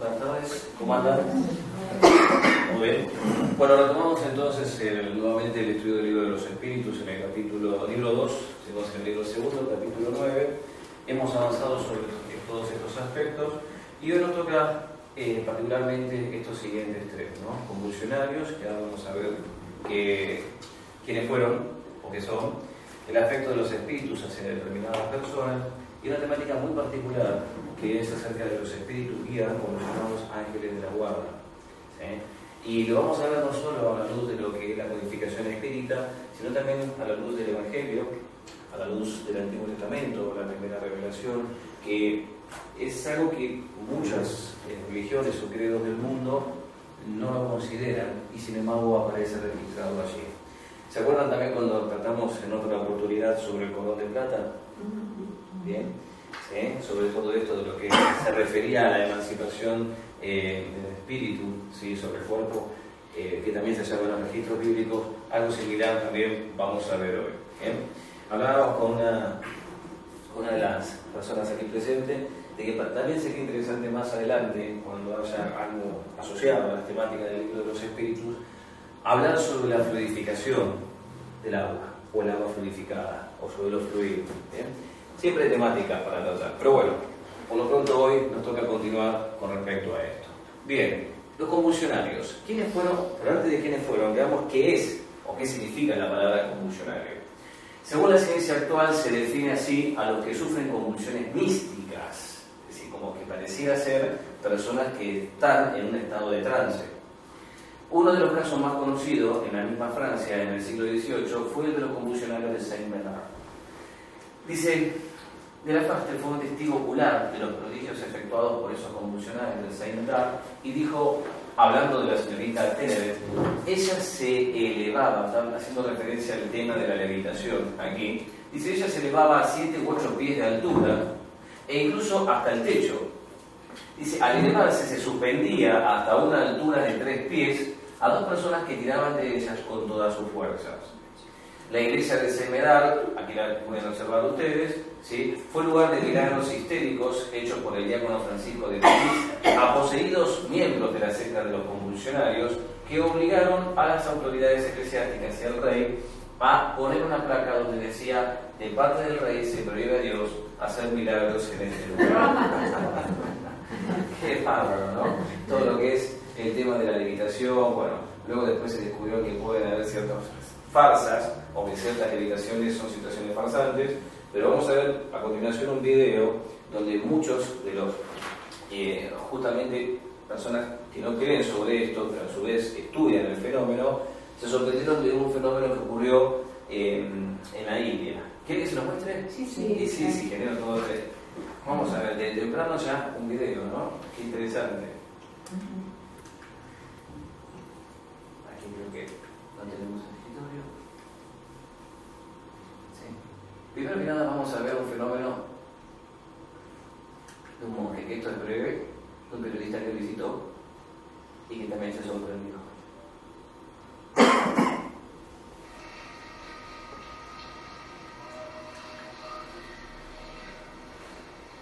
Buenas tardes, ¿cómo andan? Muy bien. Bueno, retomamos entonces nuevamente el estudio del libro de los espíritus en el libro 2, seguimos en el libro segundo, capítulo 9. Hemos avanzado sobre todos estos aspectos y hoy nos toca particularmente estos siguientes tres, ¿no? Convulsionarios, que ahora vamos a ver quiénes fueron o qué son, el afecto de los espíritus hacia determinadas personas y una temática muy particular que es acerca de los espíritus guías, como los llamamos ángeles de la guarda. ¿Sí? Y lo vamos a ver no solo a la luz de lo que es la codificación espírita, sino también a la luz del Evangelio, a la luz del Antiguo Testamento, la primera revelación, que es algo que muchas religiones o credos del mundo no lo consideran y sin embargo aparece registrado allí. ¿Se acuerdan también cuando tratamos en otra oportunidad sobre el cordón de plata? Bien, ¿sí? Sobre todo esto de lo que se refería a la emancipación del espíritu, ¿sí? Sobre el cuerpo, que también se llama en los registros bíblicos. Algo similar también vamos a ver hoy. ¿Bien? Hablábamos con una de las personas aquí presentes de que también sería interesante más adelante, cuando haya algo asociado a la temática del libro de los espíritus, hablar sobre la fluidificación del agua, o el agua fluidificada, o sobre los fluidos. ¿Bien? Siempre hay temática para tratar, pero bueno, por lo pronto hoy nos toca continuar con respecto a esto. Bien, los convulsionarios. ¿Quiénes fueron? Pero antes de quiénes fueron, veamos qué es o qué significa la palabra convulsionario. Según la ciencia actual, se define así a los que sufren convulsiones místicas, es decir, como que pareciera ser personas que están en un estado de trance. Uno de los casos más conocidos en la misma Francia en el siglo XVIII fue el de los convulsionarios de Saint-Bernard. Dice, de la Faste fue un testigo ocular de los prodigios efectuados por esos convulsionarios de Saint-Bernard y dijo, hablando de la señorita Tenevet, ella se elevaba, haciendo referencia al tema de la levitación aquí, dice, ella se elevaba a 7 u 8 pies de altura e incluso hasta el techo. Dice, al elevarse se suspendía hasta una altura de 3 pies a dos personas que tiraban de ellas con todas sus fuerzas. La iglesia de Saint-Médard, aquí la pueden observar ustedes, ¿sí? Fue lugar de milagros histéricos hechos por el diácono Francisco de París a poseídos miembros de la secta de los convulsionarios que obligaron a las autoridades eclesiásticas y al rey a poner una placa donde decía, de parte del rey se prohíbe a Dios hacer milagros en este lugar. Qué bárbaro, ¿no? Todo lo que es el tema de la levitación, bueno, luego después se descubrió que pueden haber ciertas farsas, o que ciertas levitaciones son situaciones farsantes, pero vamos a ver a continuación un video donde muchos de los, justamente personas que no creen sobre esto, pero a su vez estudian el fenómeno, se sorprendieron de un fenómeno que ocurrió en la India. ¿Quieren que se lo muestre? Sí, genero todo esto. Vamos a ver, de temprano ya un video, ¿no? Qué interesante. Aquí creo que no tenemos el escritorio. Sí. Primero que nada vamos a ver un fenómeno de un monje, que esto es breve, de un periodista que visitó y que también se sorprendió.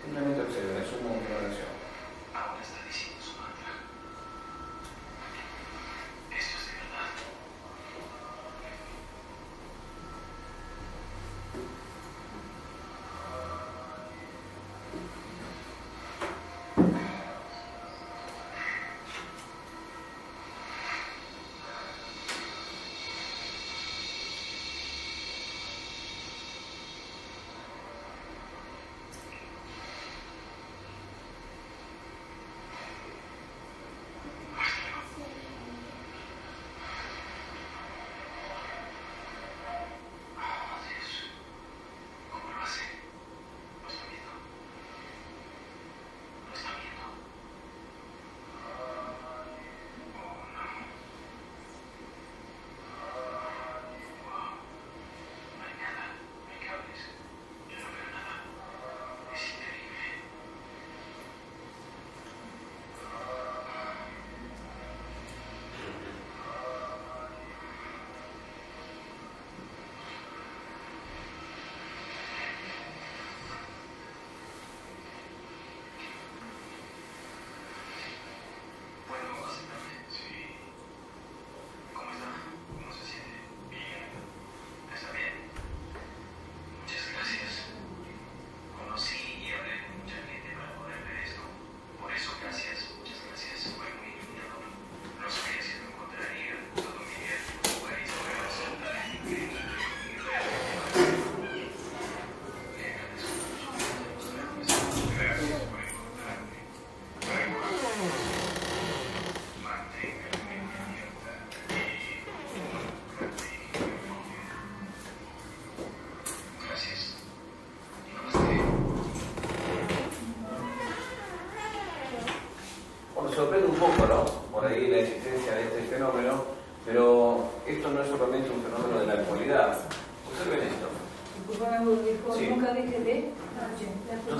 Simplemente observen, es un monje de oración. Ahora está diciendo su mantra. Esto es de verdad.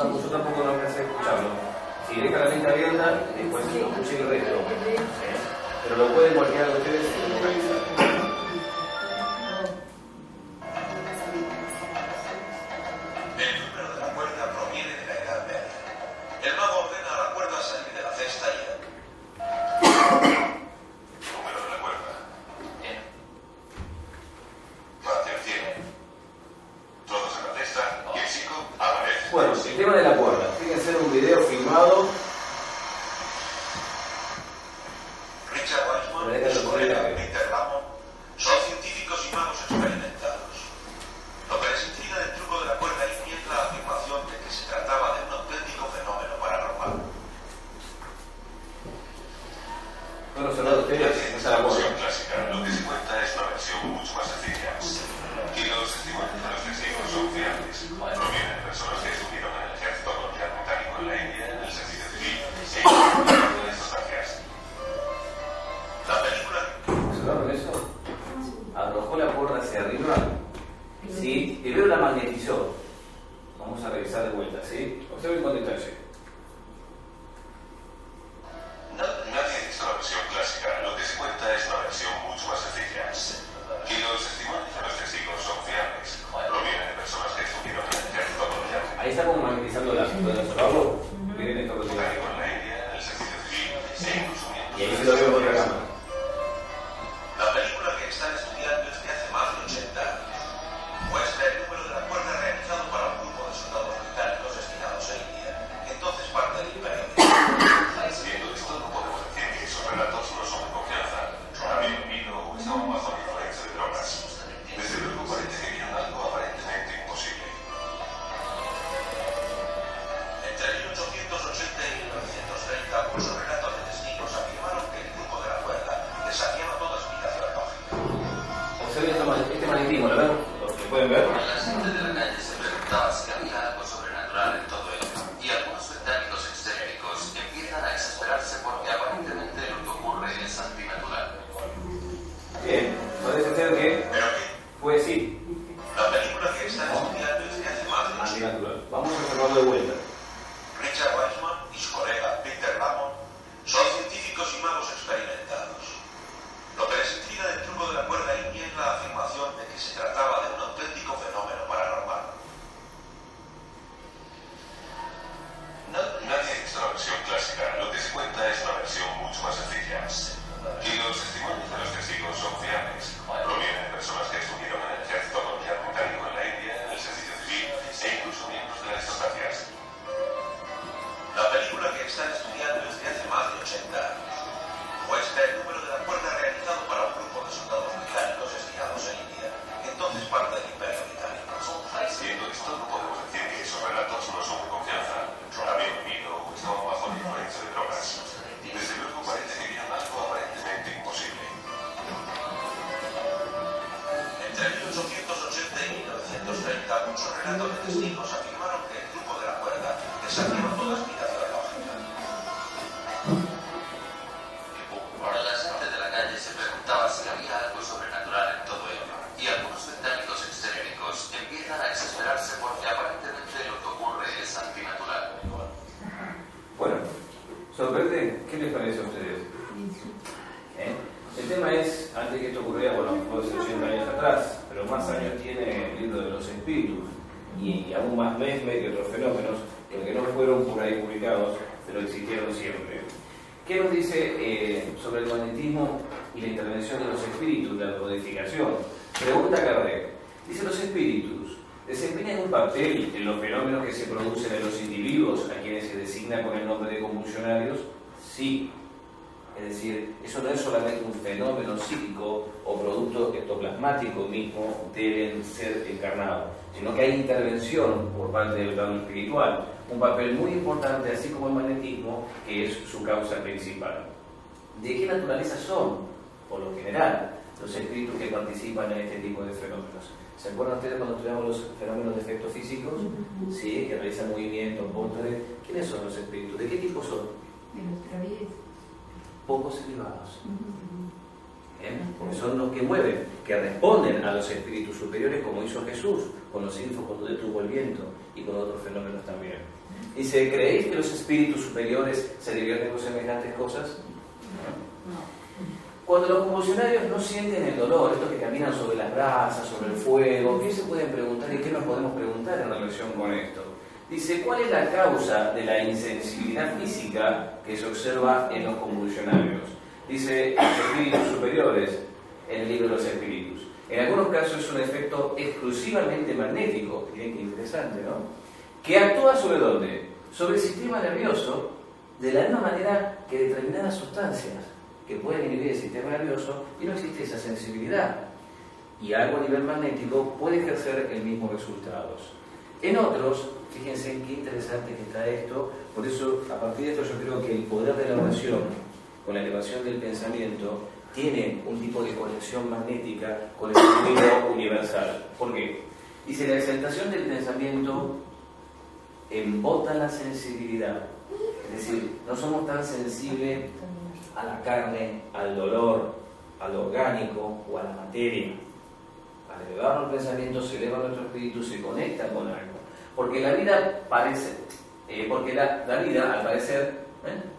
yo tampoco no alcancé a escucharlo. Si deja la mente abierta, después lo escuche el resto. Pero lo pueden cualquiera de ustedes localizar. El número de la cuerda proviene de la Edad Media. El mago ordena a la cuerda salir de la cesta y... Número de la cuerda. Va hacia el cielo. Todos en la cesta y el chico aparece. Bueno, el tema de la cuerda. Fíjense en un video filmado. Richard Wiseman y su colega Peter Lamont son científicos y magos experimentados. Lo que les intriga del truco de la cuerda limpia es la afirmación de que se trataba de un auténtico fenómeno paranormal. Bueno, cerrado ustedes, esa es la cuerda. Clásica, lo que se cuenta es una versión mucho más sencilla. Y los testimonios de los testigos son fiables. Provienen de personas que estuvieron en el ejército colonial británico en la India, en el servicio civil, e incluso de sustancias. La película... ¿Observaron eso? Arrojó la cuerda hacia arriba. ¿Sí? Primero la magnetizó. Vamos a revisar de vuelta, ¿sí? Observen con detalle. Nadie ha visto la versión clásica, lo que se cuenta es una versión mucho más sencilla. Y los testimonios de los testigos son fiables. Provienen de personas que estuvieron en el ejército colonial. Ahí está como magnetizando la... ¿Pueden observarlo? Miren esto que tiene. En la India, en el servicio civil, e incluso miembros Y ahí se lo veo por la cámara. La película que están estudiando es de hace más de 80 años. Muestra el número de la cuerda realizado para un grupo de soldados británicos destinados a India, entonces parte del Imperio. Viendo esto, no podemos decir que esos relatos no son de confianza. Habían vino o estaban bajo la influencia de drogas. Desde luego parece que vieron algo aparentemente imposible. Entre 1880 y 1930, muchos relatos de testigos afirmaron que el truco de la cuerda desafiaba toda explicación lógica. Observen este magnetismo, ¿lo ven? ¿Lo pueden ver? La gente de la calle se preguntaba si había algo sobrenatural en todo ello, y algunos británicos extrémicos empiezan a exasperarse porque aparentemente lo que ocurre es antinatural. Bien, parece ser que... ¿Pero qué? Pues sí, La película que están estudiando es de hace más de 80 años. antinatural. Vamos a observarlo de vuelta. Richard Wiseman y su colega Peter Lamont son científicos y magos experimentados. Lo que les intriga del truco de la cuerda limpia es la afirmación de que se trataba de un auténtico fenómeno paranormal. Nadie ha visto la versión clásica, lo que se cuenta es una versión mucho más sencilla. Y los testimonios de los testigos son fiables. Provienen de personas que estuvieron en el ejército colonial británico en la India, en el servicio civil, e incluso miembros de las aristocracias. La película que están estudiando es de hace más de 80 años. Muestra el número de la cuerda realizado para un grupo de soldados británicos destinados a India, entonces parte del Imperio Británico. Siendo esto, no podemos decir que esos relatos no son de confianza. Habían bebido o estaban bajo la influencia de drogas. Desde luego parece que vieron algo aparentemente imposible. Entre 1880 y 1930, muchos relatos de testigos afirmaron que el truco de la cuerda desafiaba toda explicación lógica. La gente de la calle se preguntaba si había algo sobrenatural en todo ello, y algunos británicos extrémicos empiezan a exasperarse porque aparentemente lo que ocurre es antinatural. Bueno, ¿sorprende? ¿Qué les parece a ustedes? El tema es, antes que esto ocurriera, bueno, puede ser 80 años atrás, pero más años tiene el libro de los espíritus, y aún más mesme que otros fenómenos, que no fueron por ahí publicados, pero existieron siempre. ¿Qué nos dice sobre el magnetismo y la intervención de los espíritus, la codificación? Pregunta Kardec. Dice, los espíritus desempeñan un papel en los fenómenos que se producen en los individuos a quienes se designa con el nombre de convulsionarios. Sí. Es decir, eso no es solamente un fenómeno psíquico o producto ectoplasmático mismo, deben ser encarnados, sino que hay intervención por parte del plano espiritual, un papel muy importante, así como el magnetismo, que es su causa principal. ¿De qué naturaleza son, por lo general, los espíritus que participan en este tipo de fenómenos? ¿Se acuerdan ustedes cuando estudiamos los fenómenos de efectos físicos? Sí, que realizan movimientos, pósteres. ¿Quiénes son los espíritus? ¿De qué tipo son? De los traviesos. Pocos elevados. Porque son los que mueven, que responden a los espíritus superiores, como hizo Jesús con los silfos cuando detuvo el viento y con otros fenómenos también. Dice, ¿creéis que los espíritus superiores se divierten con semejantes cosas? No. Cuando los convulsionarios no sienten el dolor, estos que caminan sobre las brasas, sobre el fuego, ¿qué se pueden preguntar y qué nos podemos preguntar en relación con esto? Dice, ¿cuál es la causa de la insensibilidad física que se observa en los convulsionarios? Dice, los espíritus superiores, en el libro de los espíritus. En algunos casos es un efecto exclusivamente magnético, miren qué interesante, ¿no? Que actúa sobre ¿dónde? Sobre el sistema nervioso, de la misma manera que determinadas sustancias que pueden inhibir el sistema nervioso, y no existe esa sensibilidad. Y algo a nivel magnético puede ejercer el mismo resultados. En otros, fíjense qué interesante que está esto, por eso a partir de esto yo creo que el poder de la oración, con la elevación del pensamiento, tiene un tipo de conexión magnética con el sentido universal. ¿Por qué? Dice, la exaltación del pensamiento embota la sensibilidad. Es decir, no somos tan sensibles a la carne, al dolor, al orgánico o a la materia. Al elevar el pensamiento se eleva nuestro espíritu, se conecta con algo. Porque la vida parece, la vida al parecer,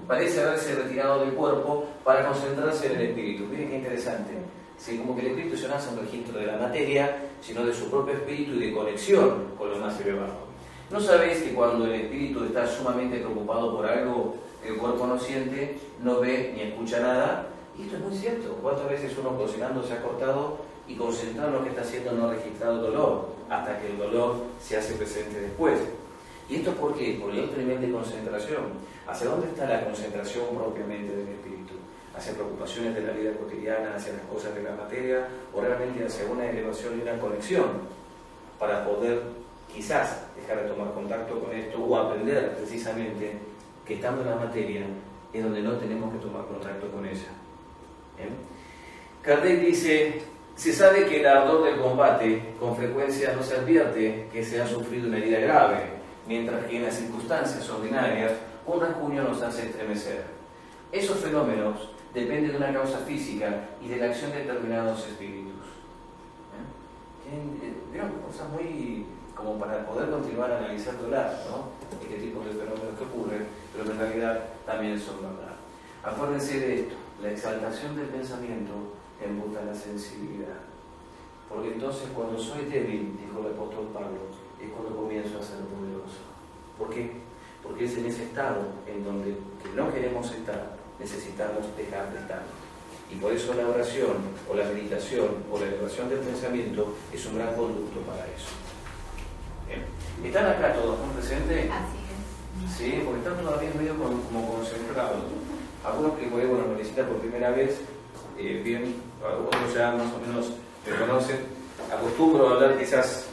parece haberse retirado del cuerpo para concentrarse en el espíritu. Miren qué interesante. Sí, como que el espíritu ya no hace un registro de la materia, sino de su propio espíritu y de conexión con lo más elevado. ¿No sabéis que cuando el espíritu está sumamente preocupado por algo, el cuerpo no siente, no ve ni escucha nada? Y esto es muy cierto. ¿Cuántas veces uno cocinando se ha cortado y concentrado en lo que está haciendo no ha registrado dolor, hasta que el dolor se hace presente después? ¿Y esto por qué? Por el otro nivel de concentración. ¿Hacia dónde está la concentración propiamente del espíritu? ¿Hacia preocupaciones de la vida cotidiana, hacia las cosas de la materia, o realmente hacia una elevación y una conexión para poder quizás dejar de tomar contacto con esto o aprender precisamente que estando en la materia es donde no tenemos que tomar contacto con ella? Kardec dice, se sabe que el ardor del combate con frecuencia no se advierte que se ha sufrido una herida grave, mientras que en las circunstancias ordinarias un rasguño nos hace estremecer. Esos fenómenos dependen de una causa física y de la acción de determinados espíritus. Vieron cosas muy como para poder continuar analizándolas, ¿no? Este tipo de fenómenos que ocurren, pero que en realidad también son verdad. Acuérdense de esto, la exaltación del pensamiento embuta la sensibilidad. Porque entonces cuando soy débil, dijo el apóstol Pablo, es cuando comienzo a ser poderoso. ¿Por qué? Porque es en ese estado en donde que no queremos estar, necesitamos dejar de estar. Y por eso la oración, o la meditación, o la elevación del pensamiento es un gran conducto para eso. ¿Bien? ¿Están acá todos muy presentes? Así es. Sí, porque están todavía medio como concentrados. Algunos que bueno, lo visitan por primera vez, bien, otros ya más o menos me conocen. Acostumbro a hablar quizás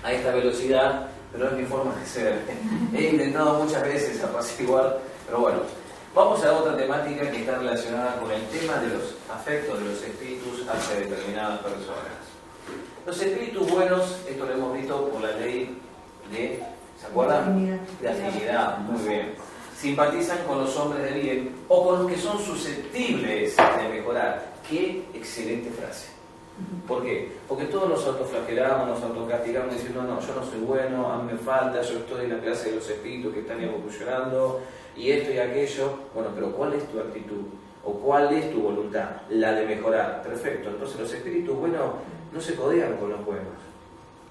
a esta velocidad, pero no es mi forma de ser. He intentado muchas veces apaciguar, pero bueno. Vamos a otra temática que está relacionada con el tema de los afectos de los espíritus hacia determinadas personas. Los espíritus buenos, esto lo hemos visto por la ley de, ¿se acuerdan? De afinidad, muy bien. Simpatizan con los hombres de bien o con los que son susceptibles de mejorar. ¡Qué excelente frase! ¿Por qué? Porque todos nos autoflagelamos, nos autocastigamos diciendo, no, yo no soy bueno, a mí me falta, yo estoy en la clase de los espíritus que están evolucionando, y esto y aquello. Bueno, pero ¿cuál es tu actitud? ¿O cuál es tu voluntad? La de mejorar. Perfecto. Entonces los espíritus buenos no se codean con los buenos,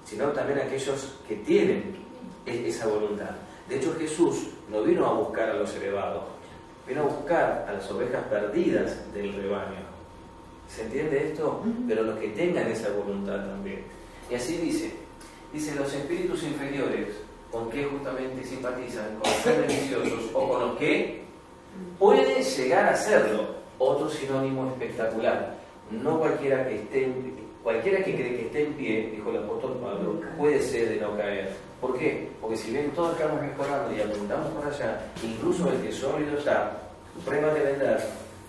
sino también aquellos que tienen esa voluntad. De hecho, Jesús no vino a buscar a los elevados, vino a buscar a las ovejas perdidas del rebaño. ¿Se entiende esto? Pero los que tengan esa voluntad también. Y así dice los espíritus inferiores, ¿con qué justamente simpatizan? Con los hombres viciosos o con los que pueden llegar a serlo. Otro sinónimo espectacular. No cualquiera que cree que esté en pie, dijo el apóstol Pablo, puede ser de no caer. ¿Por qué? Porque si bien todos estamos mejorando y apuntamos para allá, incluso el que sólido está, prueba de verdad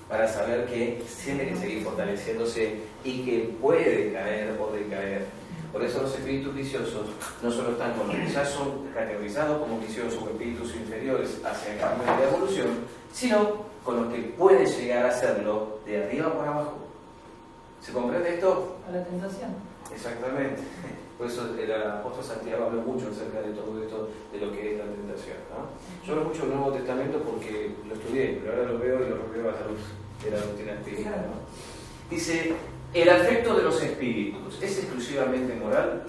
para saber que tiene que seguir fortaleciéndose y que puede caer o decaer. Por eso los espíritus viciosos no solo están con los que ya son categorizados como viciosos o espíritus inferiores hacia el cambio de evolución, sino con los que pueden llegar a hacerlo de arriba para abajo. ¿Se comprende esto? A la tentación. Exactamente. Por eso el apóstol Santiago habló mucho acerca de todo esto, de lo que es la tentación, ¿no? Yo hablo mucho del Nuevo Testamento porque lo estudié, pero ahora lo veo y lo veo a la luz de la doctrina espiritual, ¿no? Dice, el afecto de los espíritus es exclusivamente moral.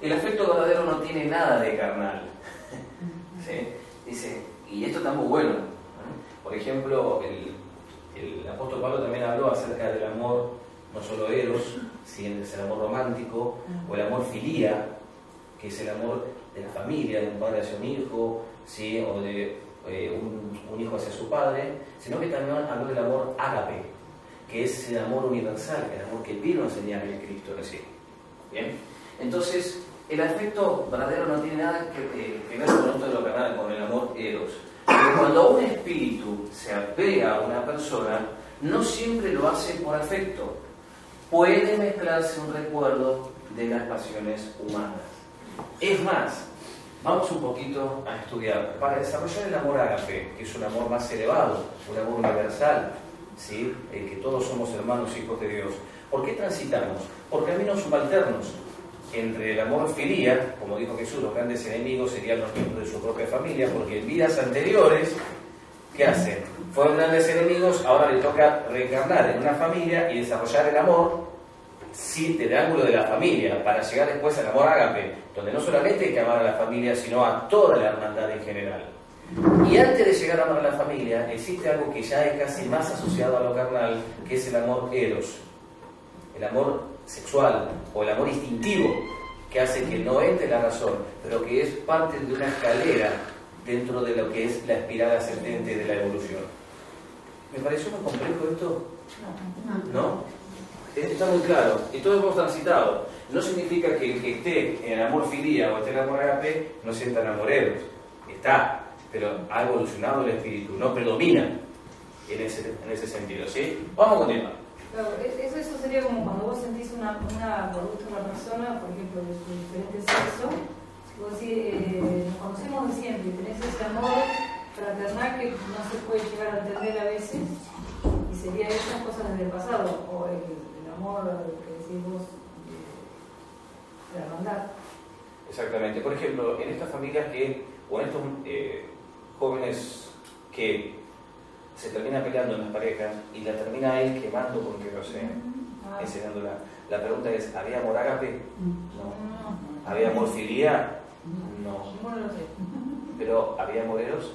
El afecto verdadero no tiene nada de carnal. ¿Sí? Dice, y esto está muy bueno, ¿no? Por ejemplo, el apóstol Pablo también habló acerca del amor, no solo eros, sino es el amor romántico, o el amor filía, que es el amor de la familia, de un padre hacia un hijo, ¿sí? O de un hijo hacia su padre, sino que también habló del amor ágape, que es el amor universal, el amor que vino a enseñar el Cristo recién. ¿Bien? Entonces, el afecto verdadero no tiene nada que ver con esto de lo carnal, con el amor eros. Pero cuando un espíritu se apega a una persona, no siempre lo hace por afecto. Puede mezclarse un recuerdo de las pasiones humanas. Es más, vamos un poquito a estudiar. Para desarrollar el amor ágape, que es un amor más elevado, un amor universal, ¿sí? El que todos somos hermanos, hijos de Dios. ¿Por qué transitamos? Por caminos subalternos. Entre el amor filía, como dijo Jesús, los grandes enemigos serían los miembros de su propia familia, porque en vidas anteriores, ¿qué hacen? Fueron grandes enemigos, ahora le toca reencarnar en una familia y desarrollar el amor sin el ángulo de la familia, para llegar después al amor ágape, donde no solamente hay que amar a la familia, sino a toda la hermandad en general. Y antes de llegar a amar a la familia, existe algo que ya es casi más asociado a lo carnal, que es el amor eros, el amor sexual o el amor instintivo, que hace que no entre la razón, pero que es parte de una escalera dentro de lo que es la espiral ascendente de la evolución. ¿Me pareció muy complejo esto? ¿No? Está muy claro, y todos hemos transitado. No significa que el que esté en el amor filía o esté en el amor agape no sienta enamoreros. Está, pero ha evolucionado el espíritu, no predomina en ese sentido, ¿sí? Vamos a continuar. Claro, eso sería como cuando vos sentís por gusto una persona, por ejemplo, de diferente sexo, vos decís, nos conocemos de siempre, tenés ese amor fraternal que no se puede llegar a entender a veces, y sería esas cosas desde el pasado, o el amor que decís vos de la hermandad. Exactamente. Por ejemplo, en estas familias o en estos jóvenes que se termina peleando en las parejas y la termina él quemando porque no sé, enseñándola. La pregunta es, ¿había amor ágape? No. ¿Había amor filía? No. ¿Pero había amor eros?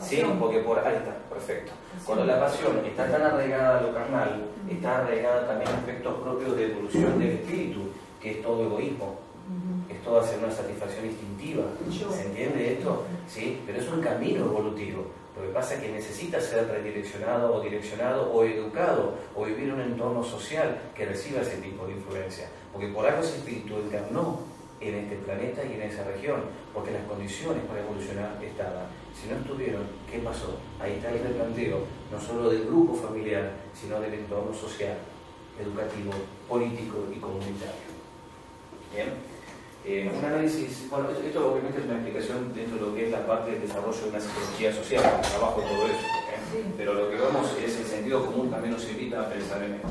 Sí, porque ahí está, perfecto. Cuando la pasión está tan arraigada a lo carnal, está arraigada también a aspectos propios de evolución del espíritu, que es todo egoísmo, es todo hacer una satisfacción instintiva. ¿Se entiende esto? Sí, pero es un camino evolutivo. Lo que pasa es que necesita ser redireccionado o direccionado o educado o vivir en un entorno social que reciba ese tipo de influencia. Porque por algo ese espíritu encarnó en este planeta y en esa región, porque las condiciones para evolucionar estaban. Si no estuvieron, ¿qué pasó? Ahí está el replanteo, no solo del grupo familiar, sino del entorno social, educativo, político y comunitario. ¿Bien? Un análisis, bueno, esto obviamente es una explicación dentro de lo que es la parte del desarrollo de una psicología social, el trabajo de todo eso, pero lo que vemos es el sentido común, también nos invita a pensar en esto.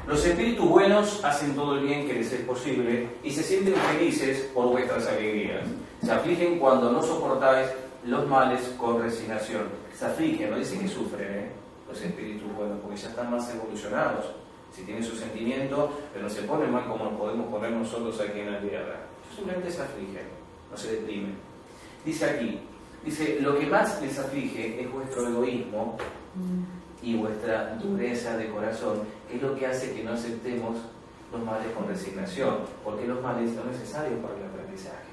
Los espíritus buenos hacen todo el bien que les es posible y se sienten felices por vuestras alegrías. Se afligen cuando no soportáis los males con resignación. Se afligen, no dice que sufren, los espíritus buenos, porque ya están más evolucionados. Si tienen su sentimiento, pero no se ponen mal como nos podemos poner nosotros aquí en la tierra. Simplemente se afligen, no se deprimen. Dice aquí, lo que más les aflige es vuestro egoísmo y vuestra dureza de corazón, que es lo que hace que no aceptemos los males con resignación, porque los males son necesarios para el aprendizaje,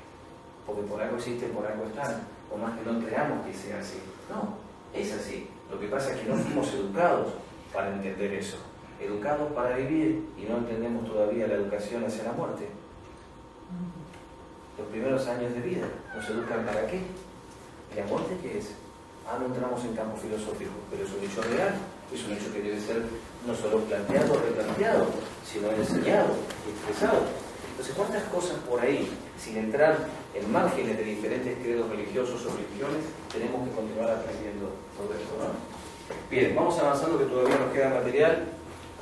porque por algo existen, por algo están, o más que no creamos que sea así. No, es así. Lo que pasa es que no fuimos educados para entender eso, educados para vivir y no entendemos todavía la educación hacia la muerte. Los primeros años de vida nos educan ¿para qué? ¿La muerte qué es? No entramos en campo filosófico, pero es un hecho real, es un hecho que debe ser no solo planteado o replanteado, sino enseñado y expresado. Entonces, ¿cuántas cosas por ahí, sin entrar en márgenes de diferentes credos religiosos o religiones, tenemos que continuar aprendiendo todo esto, ¿no? Bien, vamos avanzando que todavía nos queda material.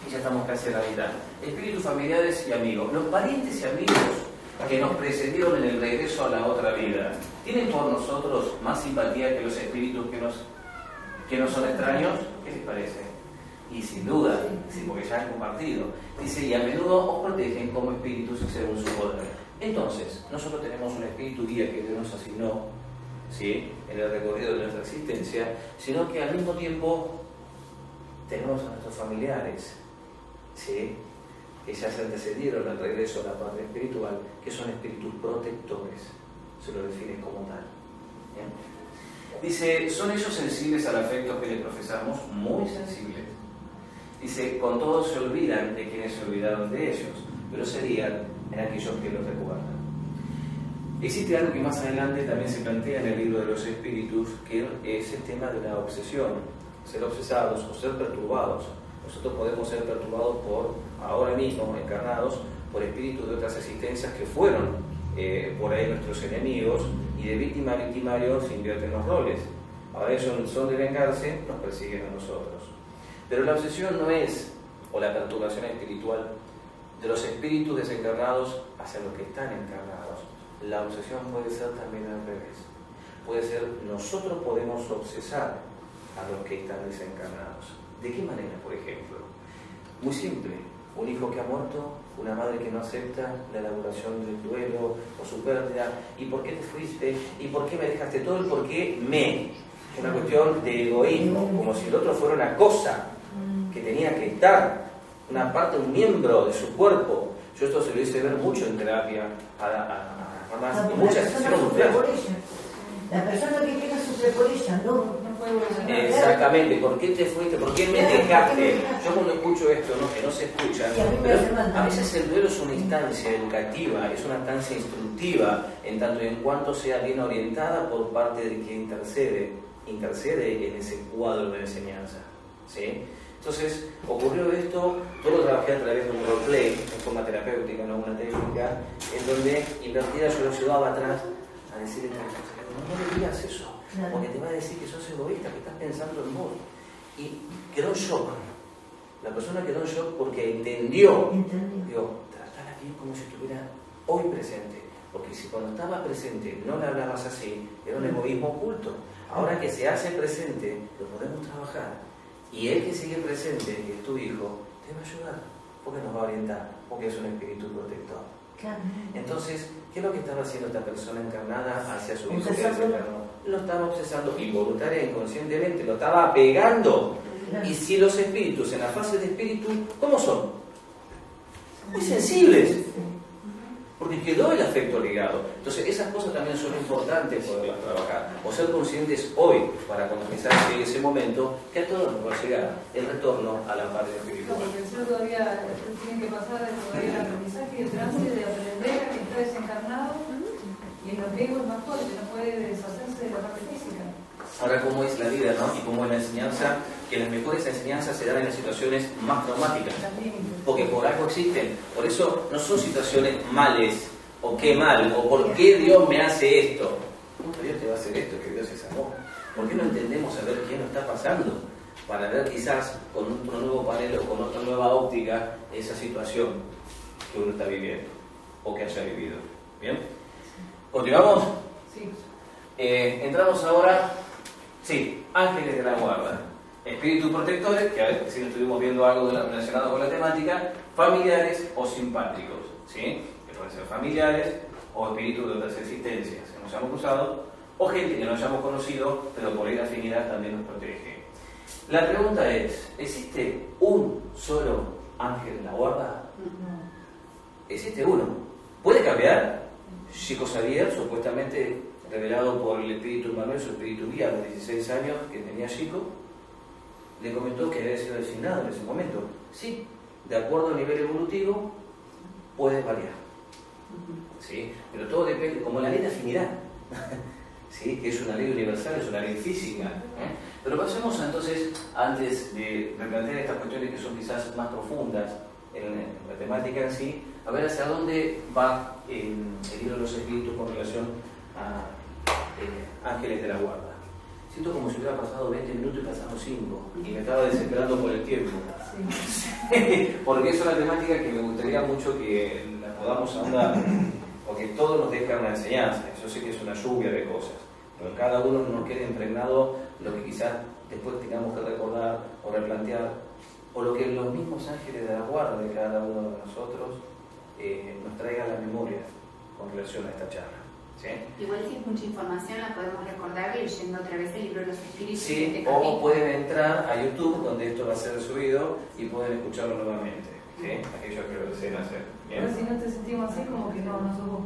y ya estamos casi a la mitad. Espíritus familiares y amigos. Los parientes y amigos que nos precedieron en el regreso a la otra vida, ¿tienen por nosotros más simpatía que los espíritus que nos son extraños? ¿Qué les parece? Y sin duda, sí, porque ya han compartido. Dice, y a menudo os protegen como espíritus según su poder. Entonces, nosotros tenemos un espíritu guía que Dios nos asignó, ¿sí?, en el recorrido de nuestra existencia, sino que al mismo tiempo tenemos a nuestros familiares, ¿sí?, que ya se antecedieron al regreso a la parte espiritual, que son espíritus protectores, se lo define como tal. ¿Bien? Dice, ¿son ellos sensibles al afecto que les profesamos? Muy sensibles. Dice, con todo se olvidan de quienes se olvidaron de ellos, pero serían en aquellos que los recuerdan. Existe algo que más adelante también se plantea en el libro de los espíritus, que es el tema de la obsesión, ser obsesados o ser perturbados. Nosotros podemos ser perturbados por, ahora mismo, encarnados, por espíritus de otras existencias que fueron por ahí nuestros enemigos, y de víctima a victimario se invierten los roles. Ahora ellos son de vengarse, nos persiguen a nosotros. Pero la obsesión no es, o la perturbación espiritual, de los espíritus desencarnados hacia los que están encarnados. La obsesión puede ser también al revés. Puede ser, nosotros podemos obsesar a los que están desencarnados. ¿De qué manera, por ejemplo? Muy simple. Un hijo que ha muerto, una madre que no acepta la elaboración del duelo o su pérdida. ¿Y por qué te fuiste? ¿Y por qué me dejaste? Todo el por qué me. Una cuestión de egoísmo, como si el otro fuera una cosa que tenía que estar, una parte, un miembro de su cuerpo. Yo esto se lo hice ver mucho en terapia a mamás, y muchas hicieron un plan. La persona que tenga sufre por ella, no puede evolucionar. Exactamente, ¿por qué te fuiste? ¿Por qué me dejaste? Yo cuando escucho esto, ¿no?, que no se escucha, a veces el duelo es una instancia educativa, es una instancia instructiva, en tanto y en cuanto sea bien orientada por parte de quien intercede en ese cuadro de enseñanza, ¿sí? Entonces, ocurrió esto, yo lo trabajé a través de un roleplay, en forma terapéutica, no una técnica, en donde invertida yo lo llevaba atrás a decirle tal cosa. No le digas eso, porque te va a decir que sos egoísta, que estás pensando en vos. Y quedó en shock. La persona quedó en shock porque entendió. Digo, tratala bien como si estuviera hoy presente. Porque si cuando estaba presente no le hablabas así, era un egoísmo oculto. Ahora que se hace presente, lo podemos trabajar. Y el que sigue presente, que es tu hijo, te va a ayudar, porque nos va a orientar, porque es un espíritu protector. Claro. Entonces, ¿qué es lo que estaba haciendo esta persona encarnada hacia su hijo que desencarnó? Lo estaba obsesando involuntaria e inconscientemente, lo estaba apegando. Claro. Y si los espíritus en la fase de espíritu, ¿cómo son? Muy sensibles, porque quedó el afecto ligado. Entonces, esas cosas también son importantes poderlas trabajar, o ser conscientes hoy, para cuando quizás llegue ese momento, que a todos nos va a llegar el retorno a la parte espiritual. No, porque el ser todavía tiene que pasar todavía el aprendizaje y el tránsito de aprender que está desencarnado, y en los griegos es más fuerte, no puede deshacerse de la parte física. Ahora, cómo es la vida, ¿no? Y cómo es la enseñanza, que las mejores enseñanzas se dan en las situaciones más traumáticas, porque por algo existen. Por eso no son situaciones males, o qué mal, o por qué Dios me hace esto. Nunca Dios te va a hacer esto, que Dios es amor. ¿Por qué no entendemos a ver qué nos está pasando? Para ver quizás con otro nuevo panel o con otra nueva óptica esa situación que uno está viviendo, o que haya vivido. ¿Bien? ¿Continuamos? Sí. Entramos ahora... Sí, ángeles de la guarda, espíritus protectores, que a ver si no estuvimos viendo algo relacionado con la temática, familiares o simpáticos, ¿sí? Que pueden ser familiares o espíritus de otras existencias que nos hayamos cruzado, o gente que no hayamos conocido, pero por ahí la afinidad también nos protege. La pregunta es, ¿existe un solo ángel de la guarda? ¿Existe uno? ¿Puede cambiar? Chico Xavier, supuestamente revelado por el espíritu Manuel, su espíritu guía a los 16 años que tenía Chico, le comentó que había sido designado en ese momento. Sí, de acuerdo al nivel evolutivo, puede variar. ¿Sí? Pero todo depende, como la ley de afinidad, ¿sí? Que es una ley universal, es una ley física. Pero pasemos entonces, antes de replantear estas cuestiones que son quizás más profundas en la temática en sí, a ver hacia dónde va el libro de los espíritus con relación a ángeles de la guarda. siento como si hubiera pasado 20 minutos y pasaron 5, y me estaba desesperando por el tiempo. Sí. Porque es una temática que me gustaría mucho que la podamos andar, porque todo nos deja una enseñanza. Yo sé que es una lluvia de cosas, pero en cada uno nos quede impregnado lo que quizás después tengamos que recordar o replantear, o lo que los mismos ángeles de la guarda de cada uno de nosotros nos traiga a la memoria con relación a esta charla. ¿Sí? Igual si es mucha información la podemos recordar leyendo otra vez el libro de los espíritus. Sí, o pueden entrar a YouTube donde esto va a ser subido y pueden escucharlo nuevamente, ¿sí? Aquellos que lo deseen hacer. ¿Bien? Pero si no te sentimos así, como que no sos vos.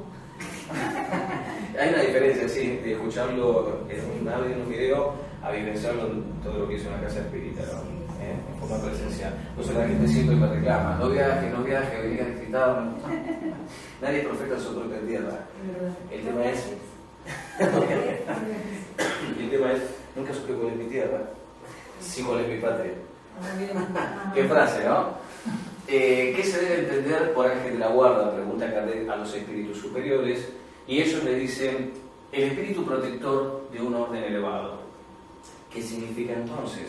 Hay una diferencia, sí, de escucharlo en un audio y en un video a vivenciarlo en todo lo que es una casa espírita, ¿no? En forma presencial. Entonces la gente siempre me reclama, no viaje, venga a visitarme. Nadie es profeta en su propia tierra. El tema es, nunca supe cuál es mi tierra, sí cuál es mi patria. Qué frase, ¿no? ¿Qué se debe entender por ángel de la guarda? Pregunta Kardec a los espíritus superiores, y ellos le dicen, el espíritu protector de un orden elevado. ¿Qué significa entonces?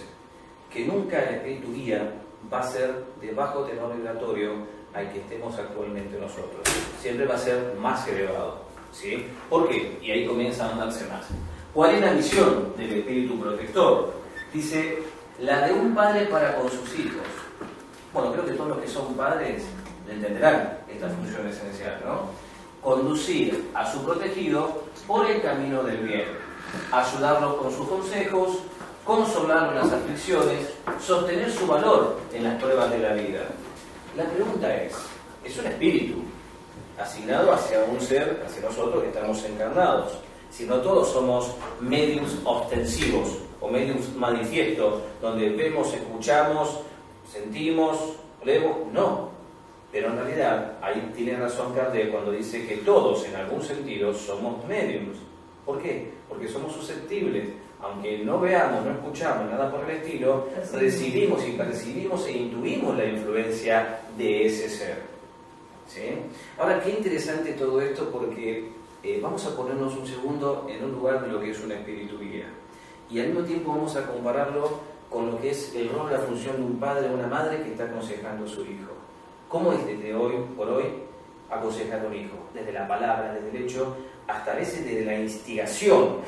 Que nunca el espíritu guía va a ser de bajo tenor vibratorio al que estemos actualmente nosotros. Siempre va a ser más elevado, ¿sí? ¿Por qué? Y ahí comienza a andarse más. ¿Cuál es la misión del espíritu protector? Dice, la de un padre para con sus hijos. Bueno, creo que todos los que son padres entenderán esta función esencial, ¿no? Conducir a su protegido por el camino del bien, ayudarlo con sus consejos, consolarlo en las aflicciones, sostener su valor en las pruebas de la vida. La pregunta es un espíritu asignado hacia un ser, hacia nosotros que estamos encarnados. Si no todos somos mediums ostensivos o mediums manifiestos, donde vemos, escuchamos, sentimos, leemos, no. Pero en realidad, ahí tiene razón Kardec cuando dice que todos, en algún sentido, somos mediums. ¿Por qué? Porque somos susceptibles. Aunque no veamos, no escuchamos nada por el estilo, recibimos y percibimos e intuimos la influencia de ese ser. ¿Sí? Ahora, qué interesante todo esto, porque vamos a ponernos un segundo en un lugar de lo que es un espíritu guía. Y al mismo tiempo vamos a compararlo con lo que es el rol, la función de un padre o una madre que está aconsejando a su hijo. ¿Cómo es desde hoy por hoy aconsejar a un hijo? Desde la palabra, desde el hecho, hasta a veces desde la instigación.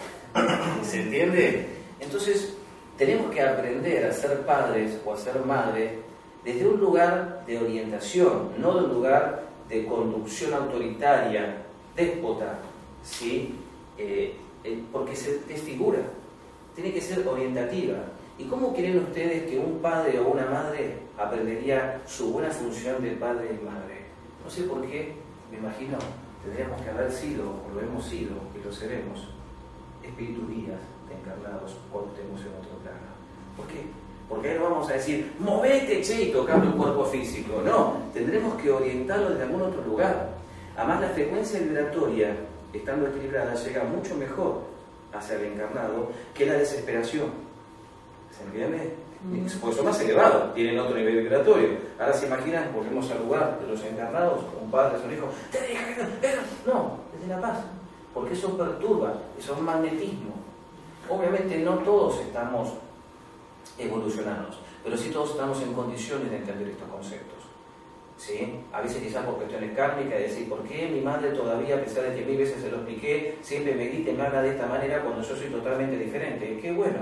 ¿Se entiende? Entonces, tenemos que aprender a ser padres o a ser madres desde un lugar de orientación, no de un lugar de conducción autoritaria, déspota, ¿sí? Porque se desfigura, tiene que ser orientativa. ¿Y cómo creen ustedes que un padre o una madre aprendería su buena función de padre y madre? No sé por qué, me imagino, tendríamos que haber sido, o lo hemos sido, y lo seremos, espíritus guías de encarnados cuando estemos en otro plano. ¿Por qué? Porque ahí no vamos a decir, movete, che, y tocando un cuerpo físico. No, tendremos que orientarlo desde algún otro lugar. Además, la frecuencia vibratoria, estando equilibrada, llega mucho mejor hacia el encarnado que la desesperación. ¿Se entiende? Pues son más elevados, tienen otro nivel vibratorio. Ahora se imaginan, volvemos al lugar de los encarnados, un padre, un hijo, no, desde la paz, porque eso perturba, eso es un magnetismo. Obviamente no todos estamos evolucionados, pero sí todos estamos en condiciones de entender estos conceptos. ¿Sí? A veces quizás por cuestiones kármicas, de decir, ¿por qué mi madre todavía, a pesar de que 1000 veces se lo expliqué, siempre me grita y me habla de esta manera cuando yo soy totalmente diferente? Qué bueno,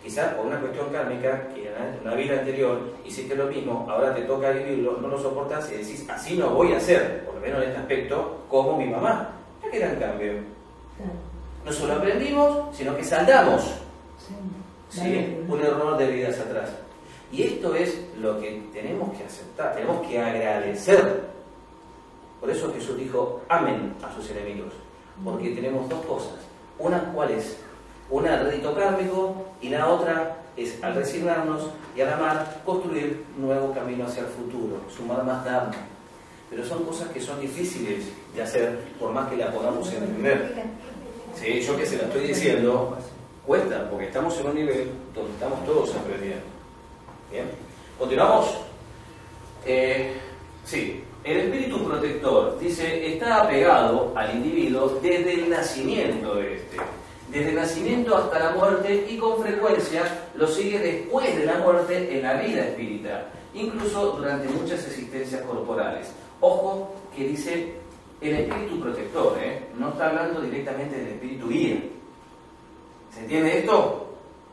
quizás por una cuestión kármica, que en una vida anterior hiciste lo mismo, ahora te toca vivirlo, no lo soportas y decís, así no voy a ser, por lo menos en este aspecto, como mi mamá. Ya que gran cambio. No solo aprendimos, sino que saldamos. ¿Sí? Un error de vidas atrás. Y esto es lo que tenemos que aceptar, tenemos que agradecer. Por eso Jesús dijo, amen a sus enemigos. Porque tenemos dos cosas. Una, ¿cuál es? Una, el rédito kármico, y la otra es, al resignarnos y al amar, construir un nuevo camino hacia el futuro, sumar más dharma. Pero son cosas que son difíciles de hacer, por más que la podamos entender. ¿Sí? Yo que se la estoy diciendo, cuesta, porque estamos en un nivel donde estamos todos aprendiendo. ¿Bien? ¿Continuamos? Sí. El espíritu protector, dice, está apegado al individuo desde el nacimiento de este. desde el nacimiento hasta la muerte y con frecuencia lo sigue después de la muerte en la vida espírita, incluso durante muchas existencias corporales. Ojo que dice el espíritu protector, no está hablando directamente del espíritu guía. ¿Se entiende esto?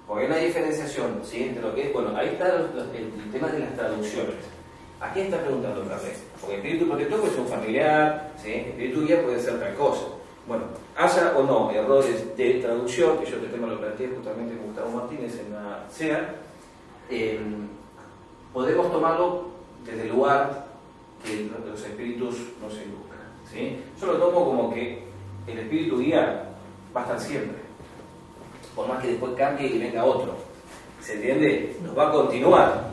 Porque hay una diferenciación, ¿sí?, entre lo que es, bueno, ahí está el tema de las traducciones. ¿A quién está preguntando otra vez? Porque el espíritu protector puede ser un familiar, ¿sí?, el espíritu guía puede ser tal cosa. Bueno, haya o no errores de traducción, que yo este tema lo planteé justamente con Gustavo Martínez en la CEA, podemos tomarlo desde el lugar que los espíritus nos involucran, ¿sí? Yo lo tomo como que el espíritu guía va a estar siempre, por más que después cambie y venga otro. ¿Se entiende? Nos va a continuar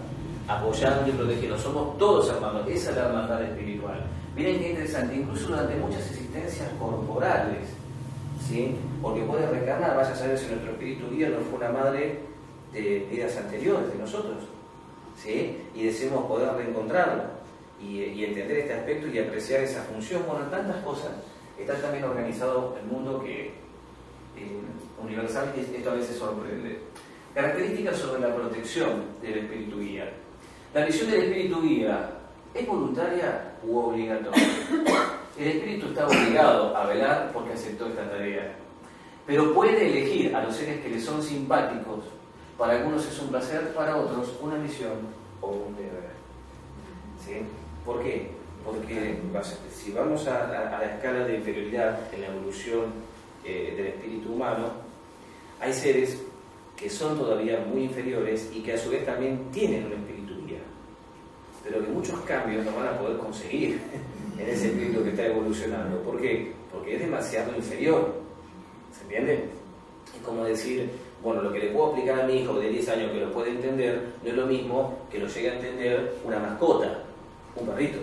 apoyando y protegiendo. Somos todos hermanos. Esa es la hermandad espiritual. Miren qué interesante, incluso durante muchas existencias corporales, ¿sí? Porque puede reencarnar, vaya a saber si nuestro espíritu guía no fue una madre de vidas anteriores de nosotros, ¿sí? Y deseamos poder reencontrarla y entender este aspecto y apreciar esa función. Bueno, tantas cosas. Está también organizado el mundo que universal, y esto a veces sorprende. Características sobre la protección del espíritu guía. La misión del espíritu guía es voluntaria u obligatoria. El espíritu está obligado a velar porque aceptó esta tarea, pero puede elegir a los seres que le son simpáticos. Para algunos es un placer, para otros una misión o un deber. ¿Sí? ¿Por qué? Porque si vamos a la escala de inferioridad en la evolución del espíritu humano, hay seres que son todavía muy inferiores y que a su vez también tienen un espíritu guía, pero que muchos cambios no van a poder conseguir en ese espíritu que está evolucionando. ¿Por qué? Porque es demasiado inferior. ¿Se entiende? Es como decir, bueno, lo que le puedo explicar a mi hijo de 10 años que lo puede entender no es lo mismo que lo llegue a entender una mascota, un perrito.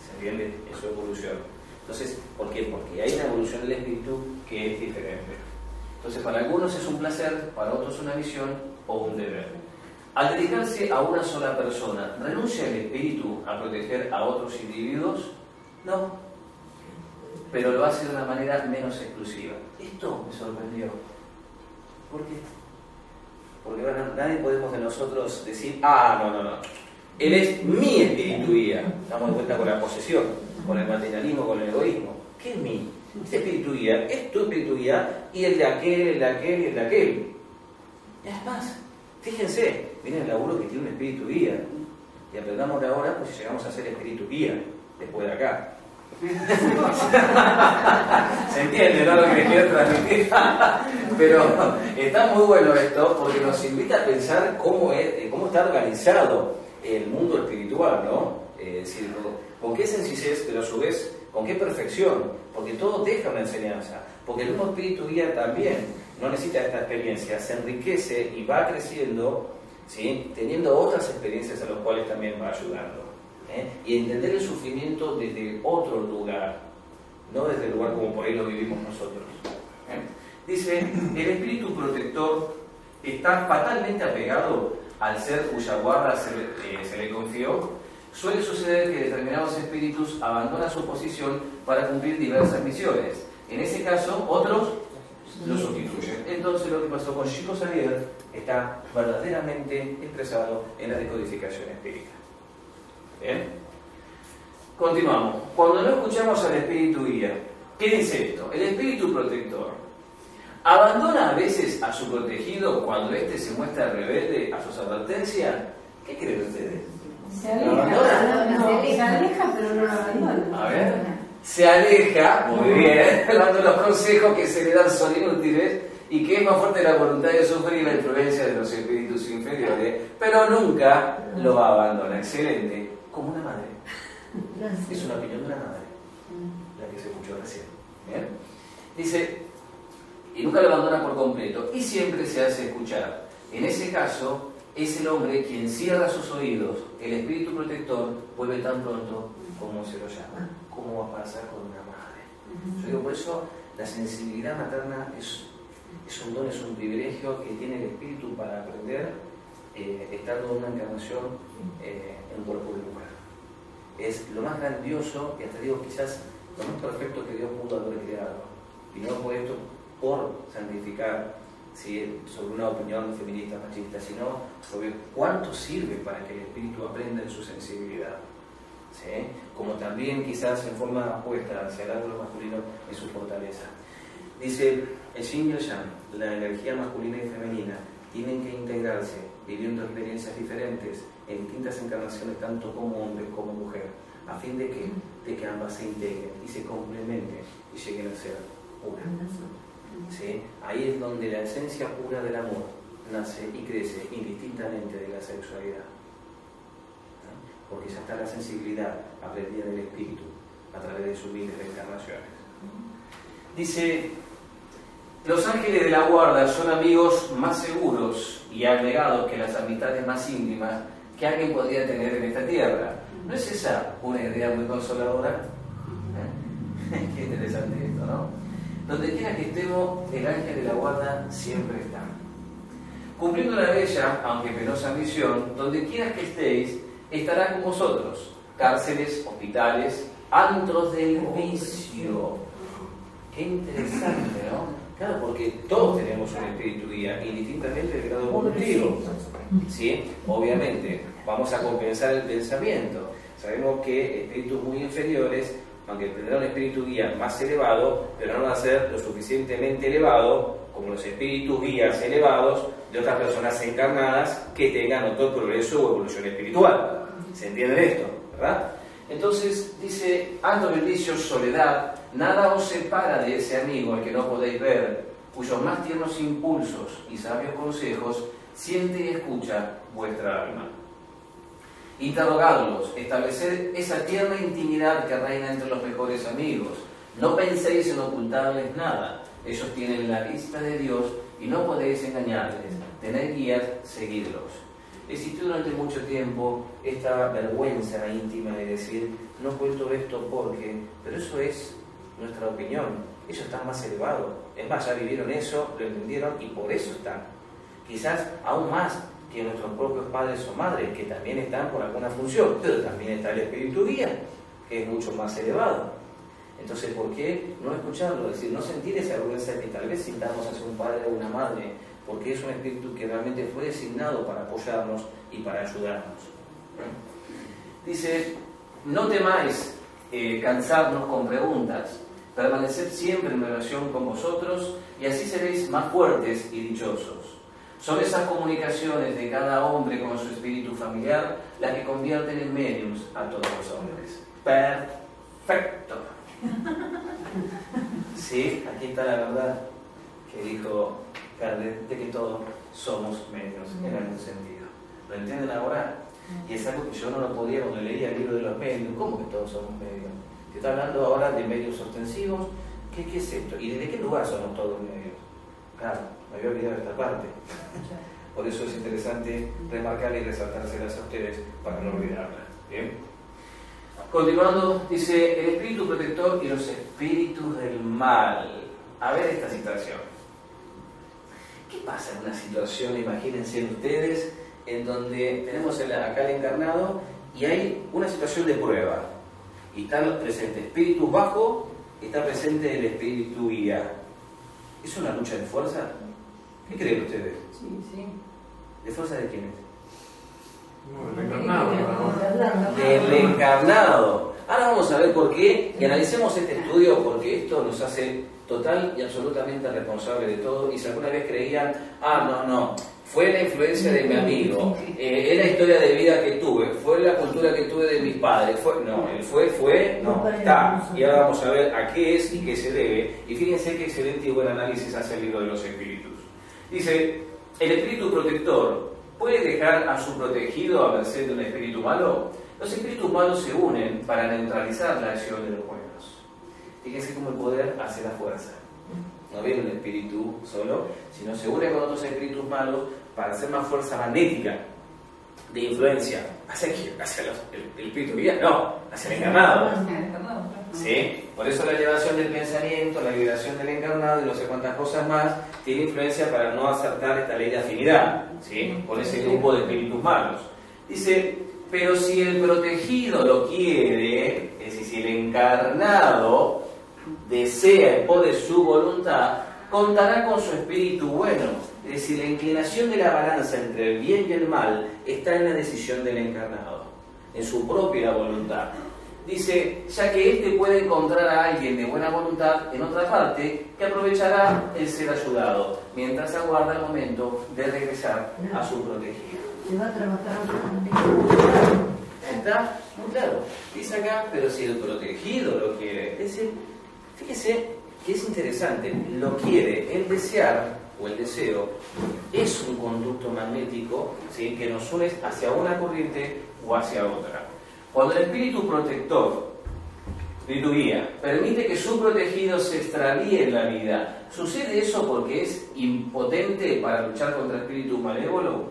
¿Se entiende? Es su evolución. Entonces, ¿por qué? Porque hay una evolución del espíritu que es diferente. Entonces, para algunos es un placer, para otros una misión o un deber. Al dedicarse a una sola persona, ¿renuncia el espíritu a proteger a otros individuos? No, pero lo hace de una manera menos exclusiva. Esto me sorprendió. ¿Por qué? Porque bueno, nadie podemos de nosotros decir, no. Él es mi espíritu guía. Damos de vuelta con la posesión, con el materialismo, con el egoísmo. ¿Qué es mi? Este espíritu guía es tu espíritu guía y el de aquel, el de aquel y el de aquel. Y es más, fíjense, miren el laburo que tiene un espíritu guía. Y aprendamos de ahora, pues si llegamos a ser espíritu guía, después de acá. ¿Se entiende, no, lo que les quiero transmitir? Pero está muy bueno esto porque nos invita a pensar cómo está organizado el mundo espiritual, ¿no? Es decir, con qué sencillez, pero a su vez con qué perfección, porque todo deja una enseñanza, porque el mismo espíritu guía también no necesita esta experiencia, se enriquece y va creciendo, ¿sí?, teniendo otras experiencias a las cuales también va ayudando, y entender el sufrimiento desde otro lugar, no desde el lugar como por ahí lo vivimos nosotros. Dice, el espíritu protector está fatalmente apegado al ser cuya guarda se le confió. Suele suceder que determinados espíritus abandonan su posición para cumplir diversas misiones. En ese caso, otros lo sustituyen. Entonces, lo que pasó con Chico Xavier está verdaderamente expresado en la decodificación espírita. ¿Bien? Continuamos. Cuando no escuchamos al espíritu guía, ¿qué dice esto? El espíritu protector abandona a veces a su protegido cuando éste se muestra rebelde a sus advertencias. ¿Qué creen ustedes? Se aleja, se aleja, pero no lo abandona. A ver, se aleja, muy bien, dando los consejos que se le dan son inútiles y que es más fuerte la voluntad de sufrir la influencia de los espíritus inferiores, pero nunca lo va a abandonar. Excelente, como una madre. Es una opinión de una madre, la que se escuchó recién. ¿Bien? Dice, y nunca lo abandona por completo y siempre se hace escuchar. En ese caso, es el hombre quien cierra sus oídos. El espíritu protector vuelve tan pronto como se lo llama. ¿Cómo va a pasar con una madre? Yo digo, por eso la sensibilidad materna es un don, es un privilegio que tiene el espíritu para aprender estando en una encarnación en un cuerpo de mujer. Es lo más grandioso y hasta digo quizás lo más perfecto que Dios pudo haber creado. Y no por esto por santificar, ¿sí?, sobre una opinión feminista machista, sino sobre cuánto sirve para que el espíritu aprenda en su sensibilidad, ¿sí?, como también quizás en forma opuesta hacia el lado masculino en su fortaleza. Dice el Yin y el Yang, la energía masculina y femenina tienen que integrarse viviendo experiencias diferentes en distintas encarnaciones, tanto como hombre como mujer, a fin de que ambas se integren y se complementen y lleguen a ser una. ¿Sí? Ahí es donde la esencia pura del amor nace y crece indistintamente de la sexualidad, ¿no? Porque ya está la sensibilidad aprendida del espíritu a través de sus miles de encarnaciones. Dice: los ángeles de la guarda son amigos más seguros y abnegados que las amistades más íntimas que alguien podría tener en esta tierra. ¿No es esa una idea muy consoladora? Qué interesante esto, ¿no? Donde quiera que estemos, el ángel de la guarda siempre está, cumpliendo la bella, aunque penosa misión. Donde quiera que estéis, estará con vosotros. Cárceles, hospitales, antros del vicio. Qué interesante, ¿no? Claro, porque todos tenemos un espíritu guía, indistintamente del grado evolutivo, ¿sí? Obviamente, vamos a compensar el pensamiento. Sabemos que espíritus muy inferiores, aunque tendrán un espíritu guía más elevado, pero no van a ser lo suficientemente elevado como los espíritus guías elevados de otras personas encarnadas que tengan otro progreso o evolución espiritual. ¿Se entiende esto? ¿Verdad? Entonces dice: alto vicio, soledad, nada os separa de ese amigo al que no podéis ver, cuyos más tiernos impulsos y sabios consejos siente y escucha vuestra alma. Interrogadlos, estableced esa tierna intimidad que reina entre los mejores amigos. No penséis en ocultarles nada, ellos tienen la vista de Dios y no podéis engañarles. Tened guías, seguidlos. Existió durante mucho tiempo esta vergüenza íntima de decir: no cuento esto porque, pero eso es nuestra opinión, ellos están más elevados, es más, ya vivieron eso, lo entendieron y por eso están, quizás aún más que nuestros propios padres o madres, que también están por alguna función, pero también está el espíritu guía, que es mucho más elevado. Entonces, ¿por qué no escucharlo? Es decir, no sentir esa vergüenza que tal vez sintamos hacia un padre o una madre, porque es un espíritu que realmente fue designado para apoyarnos y para ayudarnos. Dice: no temáis cansarnos con preguntas, permaneced siempre en relación con vosotros y así seréis más fuertes y dichosos. Son esas comunicaciones de cada hombre con su espíritu familiar las que convierten en mediums a todos los hombres. Perfecto. Sí, aquí está la verdad que dijo Kardec, de que todos somos medios en algún sentido. ¿Lo entienden ahora? Y es algo que yo no lo podía cuando leía el libro de los medios. ¿Cómo que todos somos medios? Te está hablando ahora de medios ostensivos. ¿Qué es esto? ¿Y desde qué lugar somos todos medios? Claro, me había olvidado esta parte. Por eso es interesante remarcarla y resaltárselas a ustedes para no olvidarla. ¿Bien? Continuando, dice: el espíritu protector y los espíritus del mal. A ver esta situación. ¿Qué pasa en una situación, imagínense ustedes, en donde tenemos acá el encarnado y hay una situación de prueba? Y están presentes espíritus bajos y está presente el espíritu guía. ¿Es una lucha de fuerza? ¿Qué creen ustedes? Sí, sí. ¿De fuerza de quién es? No, el encarnado. Del encarnado. Ahora vamos a ver por qué y analicemos este estudio, porque esto nos hace total y absolutamente responsable de todo. Y si alguna vez creían: no, fue la influencia de mi amigo, es la historia de vida que tuve, fue la cultura que tuve de mis padres, está. Y ahora vamos a ver a qué es y qué se debe. Y fíjense qué excelente y buen análisis hace el libro de los espíritus. Dice: el espíritu protector ¿puede dejar a su protegido a merced de un espíritu malo? Los espíritus malos se unen para neutralizar la acción de los buenos. Fíjense cómo el poder hace la fuerza. No viene un espíritu solo, sino se une con otros espíritus malos para hacer más fuerza magnética de influencia. ¿Hacia quién? ¿Hacia el espíritu guía? No, hacia el encarnado. ¿Sí? Por eso la elevación del pensamiento, la liberación del encarnado y no sé cuántas cosas más tiene influencia para no acertar esta ley de afinidad, ¿sí?, con ese grupo de espíritus malos. Dice: pero si el protegido lo quiere, es decir, si el encarnado desea y pone su voluntad, contará con su espíritu bueno. Es decir, la inclinación de la balanza entre el bien y el mal está en la decisión del encarnado, en su propia voluntad. Dice, ya que éste puede encontrar a alguien de buena voluntad en otra parte, que aprovechará el ser ayudado, mientras aguarda el momento de regresar a su protegido. Se va a trabajar. ¿Está? Muy claro. Dice acá, pero si el protegido lo quiere. Es decir, fíjese que es interesante, lo quiere, el desear o el deseo es un conducto magnético, ¿sí?, que nos une hacia una corriente o hacia otra. Cuando el espíritu protector, espíritu guía, permite que su protegido se extravíe en la vida, ¿sucede eso porque es impotente para luchar contra el espíritu malévolo?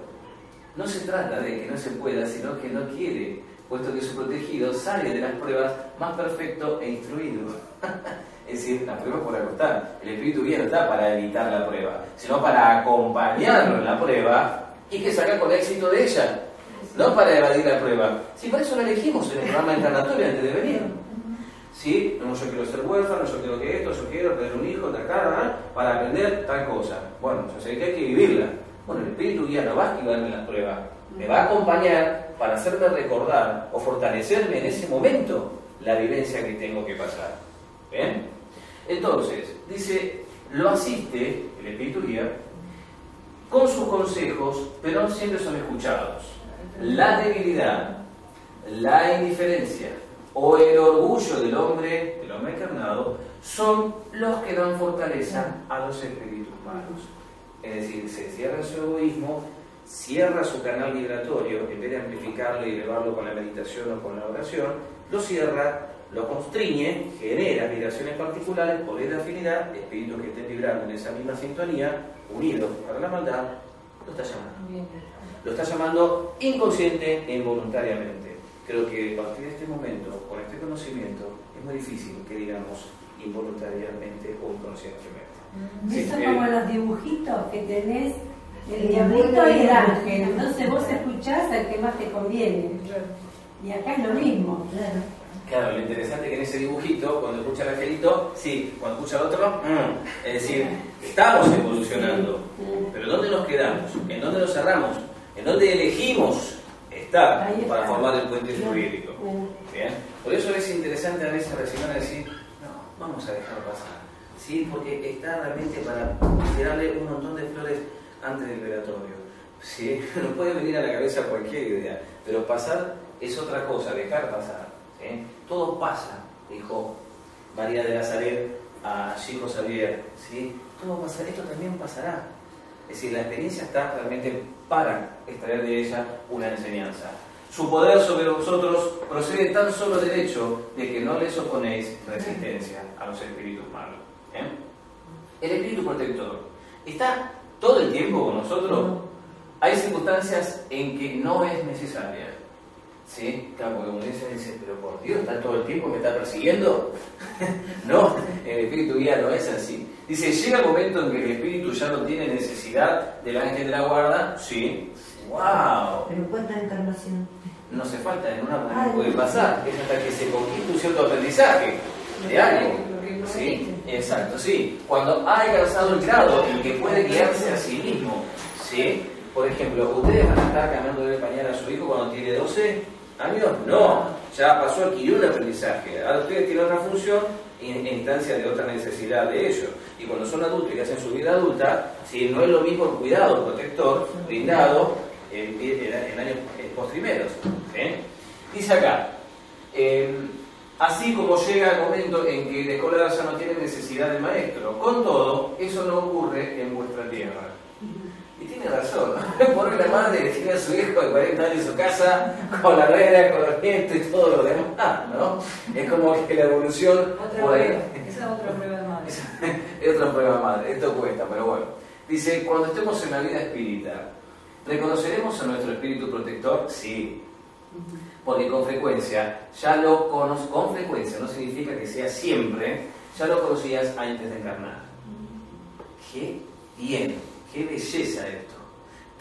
No se trata de que no se pueda, sino que no quiere, puesto que su protegido sale de las pruebas más perfecto e instruido. Es decir, la prueba es por acostar. El espíritu guía no está para evitar la prueba, sino para acompañarlo en la prueba y que salga con éxito de ella. No para evadir la prueba. Si para eso la elegimos en el programa encarnatorio antes de venir. ¿Sí? No, yo quiero ser huérfano, yo quiero que esto, yo quiero tener un hijo, para aprender tal cosa. Bueno, yo sé que hay que vivirla. Bueno, el espíritu guía no va a esquivarme las pruebas. Me va a acompañar para hacerme recordar o fortalecerme en ese momento la vivencia que tengo que pasar. ¿Bien? Entonces, dice, lo asiste el espíritu guía con sus consejos, pero no siempre son escuchados. La debilidad, la indiferencia o el orgullo del hombre encarnado son los que dan fortaleza a los espíritus malos. Es decir, se cierra su egoísmo, cierra su canal vibratorio, en vez de amplificarlo y elevarlo con la meditación o con la oración, lo cierra, lo constriñe, genera vibraciones particulares, poder de afinidad, espíritus que estén vibrando en esa misma sintonía, unidos para la maldad, lo está llamando. Lo está llamando inconsciente e involuntariamente. Creo que a partir de este momento, con este conocimiento, es muy difícil que digamos involuntariamente o inconscientemente. Eso como los dibujitos que tenés, el diablito y el ángel. Entonces vos escuchás al que más te conviene. Y acá es lo mismo. Claro, lo interesante es que en ese dibujito, cuando escucha el angelito, sí, cuando escucha al otro, es decir, estamos evolucionando. Pero ¿dónde nos quedamos? ¿En dónde nos cerramos? ¿En dónde elegimos estar para formar el puente fluídico? ¿Bien? Por eso es interesante a veces reaccionar y decir, no, vamos a dejar pasar. ¿Sí? Porque está realmente para tirarle un montón de flores antes del velatorio. ¿Sí? Nos puede venir a la cabeza cualquier idea, pero pasar es otra cosa, dejar pasar. ¿Sí? Todo pasa, dijo María de Nazaret a Chico Xavier. ¿Sí? Todo pasará, esto también pasará. Es decir, la experiencia está realmente para extraer de ella una enseñanza. Su poder sobre vosotros procede tan solo del hecho de que no les oponéis resistencia a los espíritus malos. El espíritu protector está todo el tiempo con nosotros. Hay circunstancias en que no es necesaria. ¿Sí? Claro, porque uno dice, pero por Dios, ¿está todo el tiempo me está persiguiendo? No, el espíritu guía no es así. Dice, llega el momento en que el espíritu ya no tiene necesidad del ángel de la guarda. Sí. ¡Wow! Pero ¿cuánta encarnación? No hace falta, en una puede pasar. Es hasta que se conquista un cierto aprendizaje de algo. ¿Sí? Exacto, sí. Cuando ha alcanzado el grado en que puede guiarse a sí mismo. ¿Sí? Por ejemplo, ¿ustedes van a estar cambiando de pañal a su hijo cuando tiene 12 años? No, ya pasó, adquirió un aprendizaje. Ahora ustedes tienen otra función en instancia de otra necesidad de ellos. Y cuando son adultos y hacen su vida adulta, ¿sí? No es lo mismo el cuidado protector brindado en años postrimeros. ¿Sí? Dice acá, así como llega el momento en que el escolar ya no tiene necesidad del maestro, con todo, eso no ocurre en vuestra tierra. Y tiene razón, por la madre tiene a su hijo de 40 años en su casa, con la rueda, con los nietos y todo lo demás, ¿no? Es como que la evolución por ahí. Esa es otra prueba de madre. Es otra prueba de madre, esto cuesta, pero bueno. Dice, cuando estemos en la vida espírita, ¿reconoceremos a nuestro espíritu protector? Sí. Porque con frecuencia, con frecuencia no significa que sea siempre, ya lo conocías antes de encarnar. ¡Qué bien! ¡Qué belleza esto!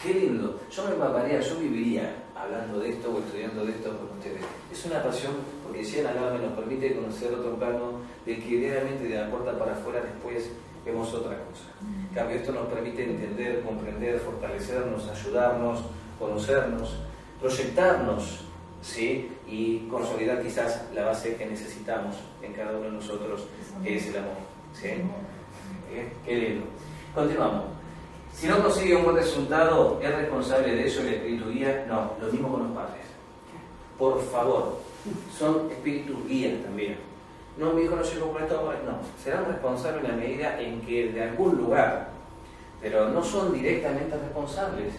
¡Qué lindo! Yo me empaparía, yo viviría hablando de esto o estudiando de esto con ustedes. Es una pasión porque Siena nos permite conocer otro plano de que realmente de la puerta para afuera después vemos otra cosa. En cambio, esto nos permite entender, comprender, fortalecernos, ayudarnos, conocernos, proyectarnos, ¿sí? Y consolidar quizás la base que necesitamos en cada uno de nosotros, que es el amor, ¿sí? Qué lindo. Continuamos. Si no consigue un buen resultado, ¿es responsable de eso el espíritu guía? No, lo mismo con los padres. Por favor, son espíritus guías también. No, mi hijo no llegó por esto, no. Serán responsables en la medida en que de algún lugar, pero no son directamente responsables,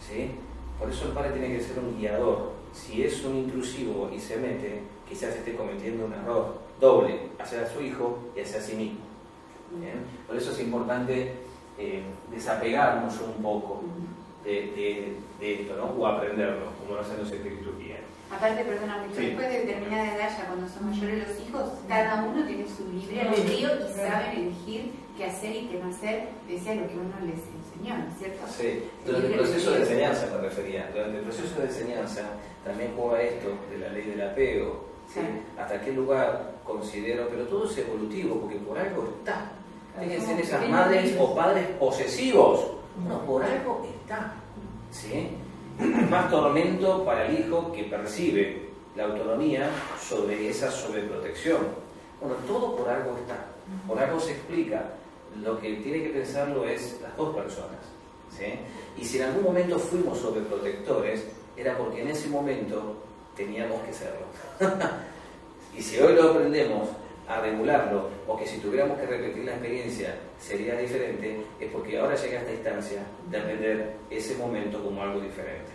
¿sí? Por eso el padre tiene que ser un guiador. Si es un intrusivo y se mete, quizás esté cometiendo un error doble hacia su hijo y hacia sí mismo. ¿Bien? Por eso es importante desapegarnos un poco de esto, ¿no? O aprenderlo, como lo hacen los espíritus guías. Aparte, perdóname, Sí. después de determinada edad, ya cuando son mayores los hijos, cada uno tiene su libre albedrío y saben elegir qué hacer y qué no hacer, pese a lo que uno les enseñó, ¿no es cierto? Sí, durante el proceso de enseñanza me refería. Durante el proceso de enseñanza también juega esto de la ley del apego, ¿sí? Hasta qué lugar considero, pero todo es evolutivo, porque por algo está. Fíjense en esas madres o padres posesivos. No, por algo está, ¿sí? Más tormento para el hijo que percibe la autonomía sobre esa sobreprotección. Bueno, todo por algo está, por algo se explica. Lo que tiene que pensarlo es las dos personas, ¿sí? Y si en algún momento fuimos sobreprotectores, era porque en ese momento teníamos que serlo. Y si hoy lo aprendemos a regularlo, o que si tuviéramos que repetir la experiencia sería diferente, es porque ahora llega a esta instancia de aprender ese momento como algo diferente.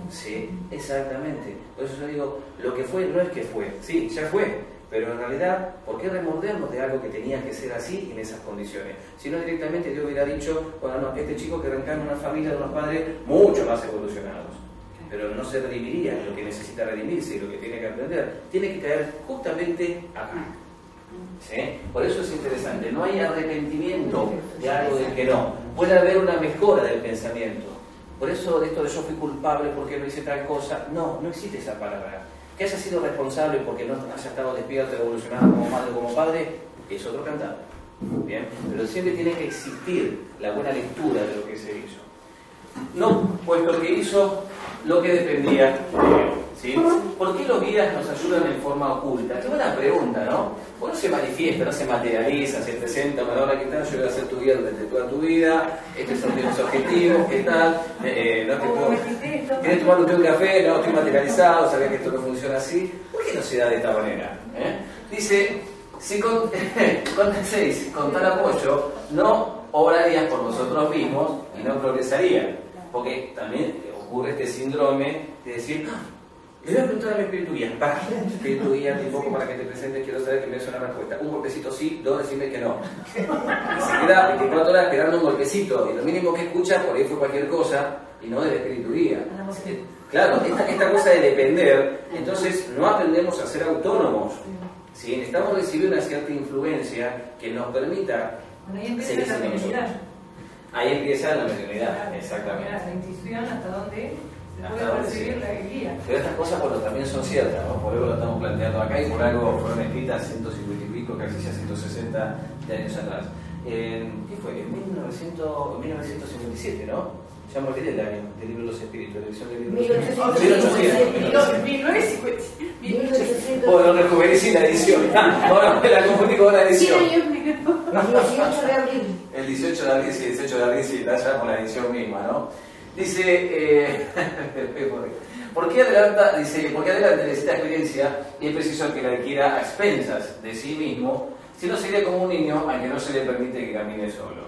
Sí, exactamente. Por eso yo digo, lo que fue no es que fue, sí, ya fue, pero en realidad, ¿por qué remordernos de algo que tenía que ser así en esas condiciones? Si no, directamente Dios hubiera dicho, bueno, no, este chico que reencarna en una familia de unos padres mucho más evolucionados, pero no se redimiría lo que necesita redimirse y lo que tiene que aprender, tiene que caer justamente acá. ¿Sí? Por eso es interesante, no hay arrepentimiento de algo del que no, puede haber una mejora del pensamiento. Por eso de esto de yo fui culpable porque no hice tal cosa, no existe esa palabra. Que haya sido responsable porque no haya estado despierto, evolucionado como madre o como padre, es otro cantar. Bien, pero siempre tiene que existir la buena lectura de lo que se hizo. No, puesto que hizo lo que dependía de él, ¿sí? ¿Por qué los guías nos ayudan en forma oculta? Qué buena pregunta, ¿no? Uno se manifiesta, no se materializa, se presenta, bueno, ahora qué tal, yo voy a ser tu guía durante toda tu vida, estos son mis objetivos, qué tal, no te puedo... ¿Querés tomarte un café? No, estoy materializado, sabés que esto no funciona así. ¿Por qué no se da de esta manera? Dice, si contaseis con tal apoyo, no obrarías por vosotros mismos y no progresarían. Porque también ocurre este síndrome de decir, le voy a preguntar a mi espíritu guía, para espíritu guía, te invoco para que te presentes, quiero saber que me des una respuesta. Un golpecito sí, dos decime que no. Y se queda 24 horas esperando un golpecito, y lo mínimo que escucha por ahí fue cualquier cosa, y no del espíritu guía. Claro, esta cosa de depender, entonces no aprendemos a ser autónomos. ¿Sí? Necesitamos recibir una cierta influencia que nos permita seguir siendo nosotros. Ahí empieza la mediunidad, exactamente. La intuición hasta dónde se puede percibir la guía. Pero estas cosas, bueno, también son ciertas, ¿no? Por algo lo estamos planteando acá y por algo fueron escritas 150 y pico, casi ya 160 de años atrás. ¿Qué fue? En 1957, ¿no? Ya me olvidé el año del libro de los espíritus, la edición del libro de los espíritus. 1950. Bueno, rejuvenecí la edición. Ahora me la confundí con la edición. El 18 de abril. El 18 de abril, sí, el 18 de abril, sí, está ya con la edición misma, ¿no? Dice, ¿por qué adelante de esta experiencia y es preciso que la adquiera a expensas de sí mismo, si no sería como un niño al que no se le permite que camine solo?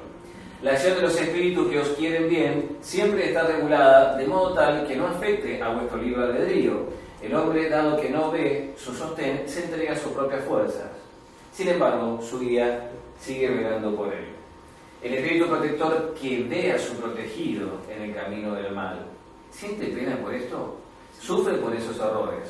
La acción de los espíritus que os quieren bien siempre está regulada de modo tal que no afecte a vuestro libre albedrío. El hombre, dado que no ve su sostén, se entrega a sus propias fuerzas. Sin embargo, su guía sigue velando por él. El espíritu protector que ve a su protegido en el camino del mal, ¿siente pena por esto? Sufre por esos errores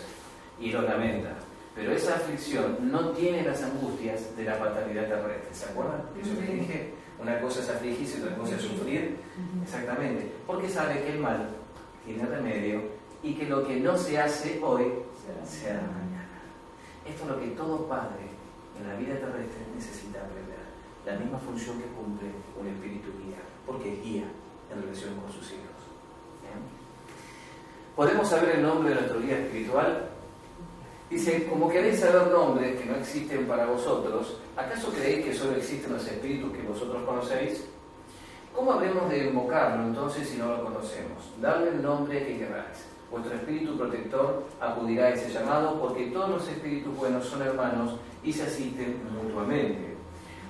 y los lamenta. Pero esa aflicción no tiene las angustias de la paternidad terrestre. ¿Se acuerdan? Eso que dije. Una cosa es afligirse, otra cosa es sufrir. Exactamente. Porque sabe que el mal tiene remedio y que lo que no se hace hoy se hará mañana. Esto es lo que todo padre en la vida terrestre necesita aprender. la misma función que cumple un espíritu guía, porque es guía en relación con sus hijos. ¿Bien? ¿Podemos saber el nombre de nuestro guía espiritual? Dice, como queréis saber nombres que no existen para vosotros, ¿acaso creéis que solo existen los espíritus que vosotros conocéis? ¿Cómo habremos de invocarlo entonces si no lo conocemos? Dadle el nombre que queráis. Vuestro espíritu protector acudirá a ese llamado, porque todos los espíritus buenos son hermanos y se asisten mutuamente.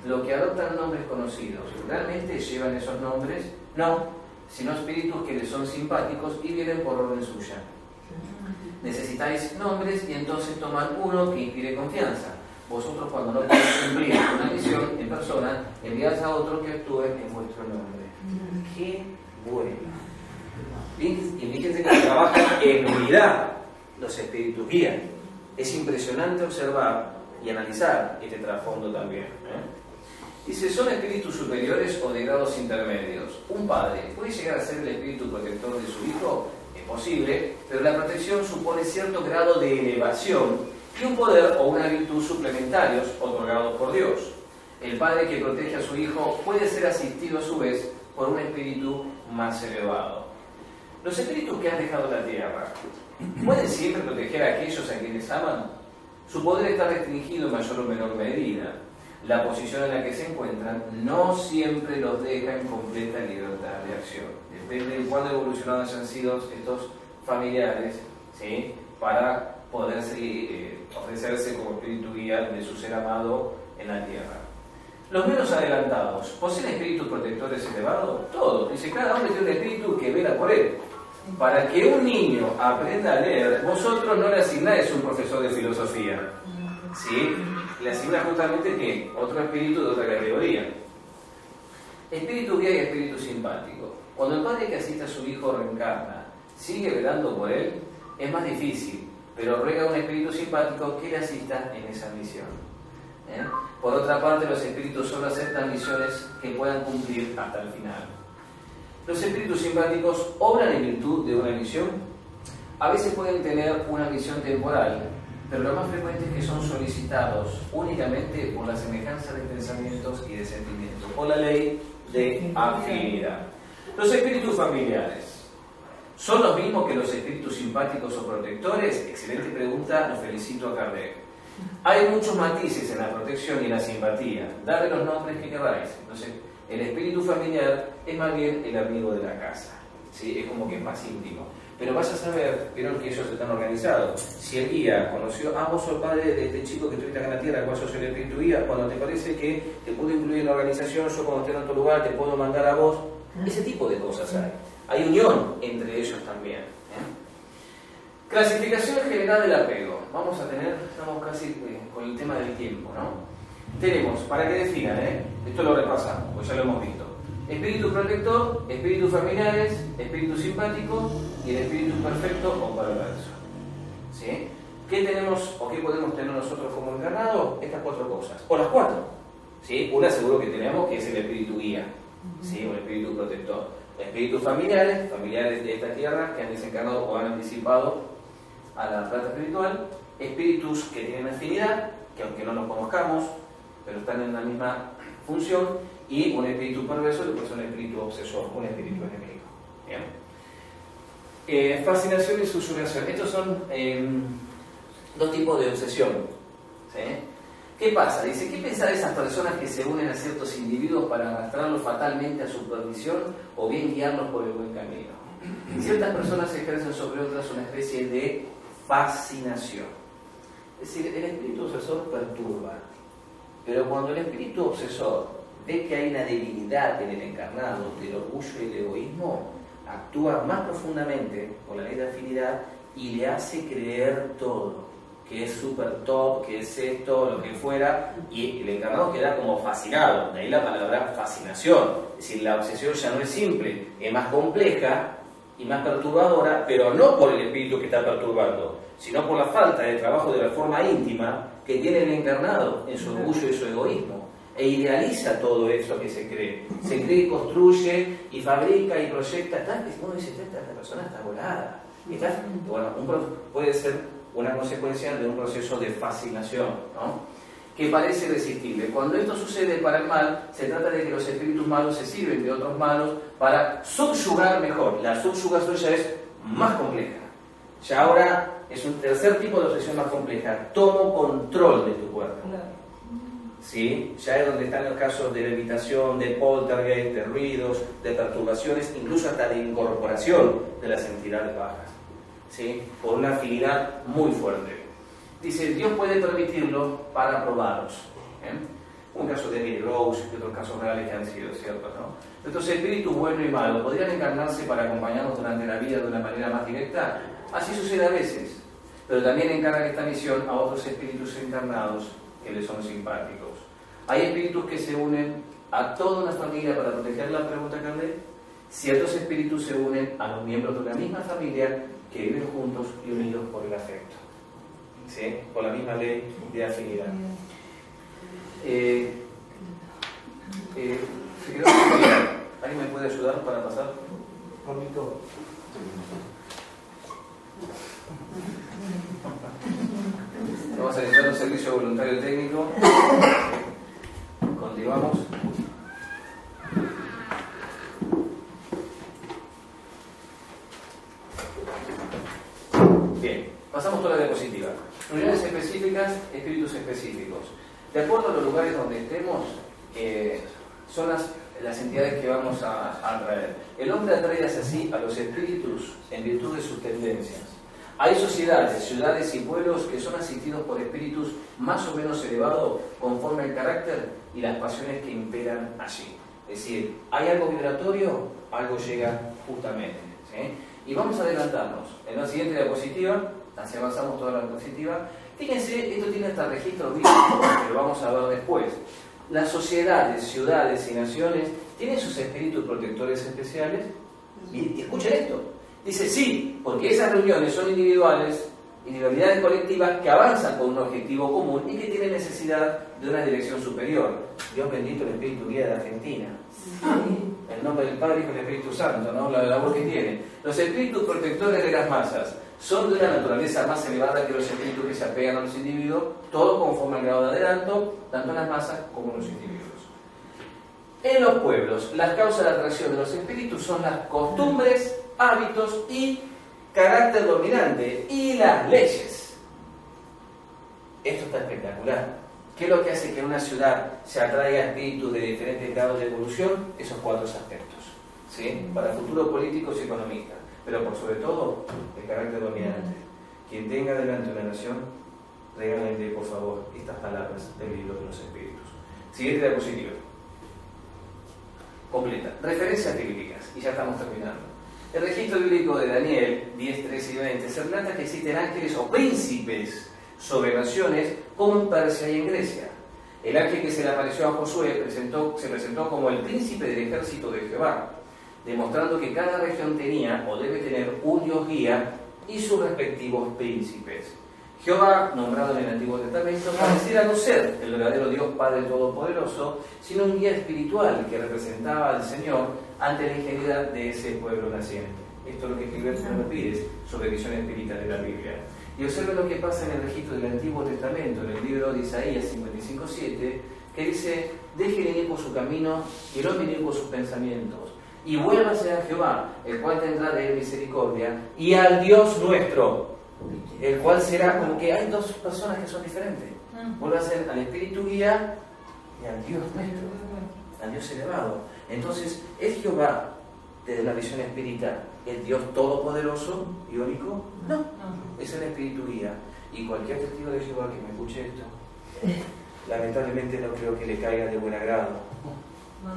Los que adoptan nombres conocidos, ¿realmente llevan esos nombres? No, sino espíritus que les son simpáticos y vienen por orden suya. Necesitáis nombres y entonces tomad uno que inspire confianza. Vosotros, cuando no podéis cumplir una misión en persona, enviáis a otro que actúe en vuestro nombre. ¡Qué bueno! Y fíjense que trabajan en unidad los espíritus guías. Es impresionante observar y analizar este trasfondo también. Dice, ¿son espíritus superiores o de grados intermedios? Un padre puede llegar a ser el espíritu protector de su hijo. Es posible, pero la protección supone cierto grado de elevación y un poder o una virtud suplementarios otorgados por Dios. El padre que protege a su hijo puede ser asistido a su vez por un espíritu más elevado. Los espíritus que han dejado la tierra, ¿pueden siempre proteger a aquellos a quienes aman? Su poder está restringido en mayor o menor medida. La posición en la que se encuentran no siempre los deja en completa libertad de acción. Depende de cuán evolucionados hayan sido estos familiares, ¿sí?, para poder ofrecerse como espíritu guía de su ser amado en la tierra. Los menos adelantados, ¿poseen espíritus protectores elevados? Todos. Dice, cada uno tiene un espíritu que vela por él. Para que un niño aprenda a leer, vosotros no le asignáis un profesor de filosofía, ¿sí? Le asigna justamente ¿qué? Otro espíritu de otra categoría. Espíritu guía y espíritu simpático. Cuando el padre que asiste a su hijo reencarna sigue velando por él, es más difícil, pero ruega a un espíritu simpático que le asista en esa misión. Por otra parte, los espíritus solo aceptan misiones que puedan cumplir hasta el final. Los espíritus simpáticos obran en virtud de una misión. A veces pueden tener una misión temporal, pero lo más frecuente es que son solicitados únicamente por la semejanza de pensamientos y de sentimientos, por la ley de afinidad. Los espíritus familiares, ¿son los mismos que los espíritus simpáticos o protectores? Excelente pregunta, los felicito a Kardec. Hay muchos matices en la protección y en la simpatía. Dale los nombres que queráis. Entonces, el espíritu familiar es más bien el amigo de la casa, ¿sí? Es como que es más íntimo. Pero vas a saber, vieron que ellos están organizados. Si el guía conoció, vos sos el padre de este chico que estuviste acá en la tierra, cuál sos el espíritu guía, cuando te parece que te puedo incluir en la organización, yo cuando esté en otro lugar te puedo mandar a vos. Ese tipo de cosas hay. Hay unión entre ellos también. Clasificación general del apego. Vamos a tener, estamos casi con el tema del tiempo, ¿no? Tenemos, para que definan, esto lo repasamos, pues ya lo hemos visto. Espíritu protector, espíritus familiares, espíritu simpático y el espíritu perfecto o perverso. ¿Sí? ¿Qué tenemos o qué podemos tener nosotros como encarnados? Estas cuatro cosas, o las cuatro. ¿Sí? Una seguro que tenemos, que es el espíritu guía, ¿sí? O el espíritu protector. Espíritus familiares, familiares de esta tierra que han desencarnado o han anticipado a la plata espiritual. Espíritus que tienen afinidad, que aunque no los conozcamos, pero están en la misma función. Y un espíritu perverso, que puede ser un espíritu obsesor, un espíritu enemigo. Bien. Fascinación y susurración. Estos son dos tipos de obsesión. ¿Sí? ¿Qué pasa? Dice, ¿qué pensar de esas personas que se unen a ciertos individuos para arrastrarlos fatalmente a su perdición o bien guiarlos por el buen camino? Ciertas personas ejercen sobre otras una especie de fascinación. Es decir, el espíritu obsesor perturba, pero cuando el espíritu obsesor ve que hay una debilidad en el encarnado del orgullo y el egoísmo, actúa más profundamente con la ley de afinidad y le hace creer todo, que es super top, que es esto, lo que fuera, y el encarnado queda como fascinado. De ahí la palabra fascinación. Es decir, la obsesión ya no es simple, es más compleja y más perturbadora, pero no por el espíritu que está perturbando, sino por la falta de trabajo de la forma íntima que tiene el encarnado en su orgullo y su egoísmo. E idealiza todo eso que se cree. Se cree y construye y fabrica y proyecta. Uno dice, esta persona está volada. Bueno, puede ser una consecuencia de un proceso de fascinación, ¿no? que parece irresistible. Cuando esto sucede para el mal, se trata de que los espíritus malos se sirven de otros malos para subyugar mejor. La subyugación ya es más compleja. Ya ahora es un tercer tipo de obsesión más compleja. Tomo control de tu cuerpo. ¿Sí? Ya es donde están los casos de levitación, de poltergeist, de ruidos, de perturbaciones, incluso hasta de incorporación de las entidades bajas. ¿Sí? Por una afinidad muy fuerte. Dice, Dios puede permitirlo para probarlos. Un caso de Emily Rose y otros casos reales que han sido ciertos, ¿no? Estos espíritus buenos y malos podrían encarnarse para acompañarnos durante la vida de una manera más directa. Así sucede a veces, pero también encargan esta misión a otros espíritus encarnados que les son simpáticos. Hay espíritus que se unen a toda una familia para proteger la pregunta Carlet. Ciertos espíritus se unen a los miembros de la misma familia que viven juntos y unidos por el afecto. ¿Sí? Por la misma ley de afinidad. ¿Alguien me puede ayudar para pasar? Bonito. Vamos a necesitar un servicio voluntario técnico. Continuamos. Bien, pasamos toda la diapositiva. Uniones específicas, espíritus específicos. De acuerdo a los lugares donde estemos, son las entidades que vamos a atraer. El hombre atrae hacia sí a los espíritus en virtud de sus tendencias. Hay sociedades, ciudades y pueblos que son asistidos por espíritus más o menos elevados conforme al carácter y las pasiones que imperan allí. Es decir, hay algo vibratorio, algo llega justamente. ¿Sí? Y vamos a adelantarnos. En la siguiente diapositiva, así avanzamos toda la diapositiva. Fíjense, esto tiene hasta registro bíblico, que lo vamos a ver después. Las sociedades, ciudades y naciones tienen sus espíritus protectores especiales. Y escuchen esto. Dice sí, porque esas reuniones son individuales, individualidades colectivas que avanzan con un objetivo común y que tienen necesidad de una dirección superior. Dios bendito el Espíritu Guía de Argentina. En nombre del Padre, Hijo y del Espíritu Santo, ¿no? La labor que tiene. Los espíritus protectores de las masas son de una naturaleza más elevada que los espíritus que se apegan a los individuos, todo conforme al grado de adelanto, tanto en las masas como en los individuos. En los pueblos, las causas de atracción de los espíritus son las costumbres, hábitos y carácter dominante y las leyes. Esto está espectacular. ¿Qué es lo que hace que en una ciudad se atraiga espíritus de diferentes grados de evolución? Esos cuatro aspectos, ¿sí? Para futuros políticos y economistas, pero por sobre todo el carácter dominante. Quien tenga delante una nación, regálenle por favor estas palabras del libro de los espíritus. Siguiente diapositiva. Completa. Referencias bíblicas. Y ya estamos terminando. El registro bíblico de Daniel 10, 13 y 20 se relata que existen ángeles o príncipes sobre naciones como en Persia y en Grecia. El ángel que se le apareció a Josué se presentó como el príncipe del ejército de Jehová, demostrando que cada región tenía o debe tener un Dios guía y sus respectivos príncipes. Jehová, nombrado en el Antiguo Testamento, pareciera no ser el verdadero Dios Padre Todopoderoso, sino un guía espiritual que representaba al Señor ante la ingenuidad de ese pueblo naciente. Esto es lo que escribió el Señor Pires sobre visión espiritual de la Biblia. Y observen lo que pasa en el registro del Antiguo Testamento, en el libro de Isaías 55:7, que dice: dejen inicuo su camino y el hombre inicuo sus pensamientos, y vuélvase a Jehová, el cual tendrá de él misericordia, y al Dios nuestro, el cual será como que hay dos personas que son diferentes. Vuélvase al Espíritu Guía y al Dios nuestro, al Dios elevado. Entonces, ¿es Jehová, desde la visión espiritual, el Dios todopoderoso y único? No, es el Espíritu Guía. Y cualquier testigo de Jehová que me escuche esto, lamentablemente no creo que le caiga de buen agrado,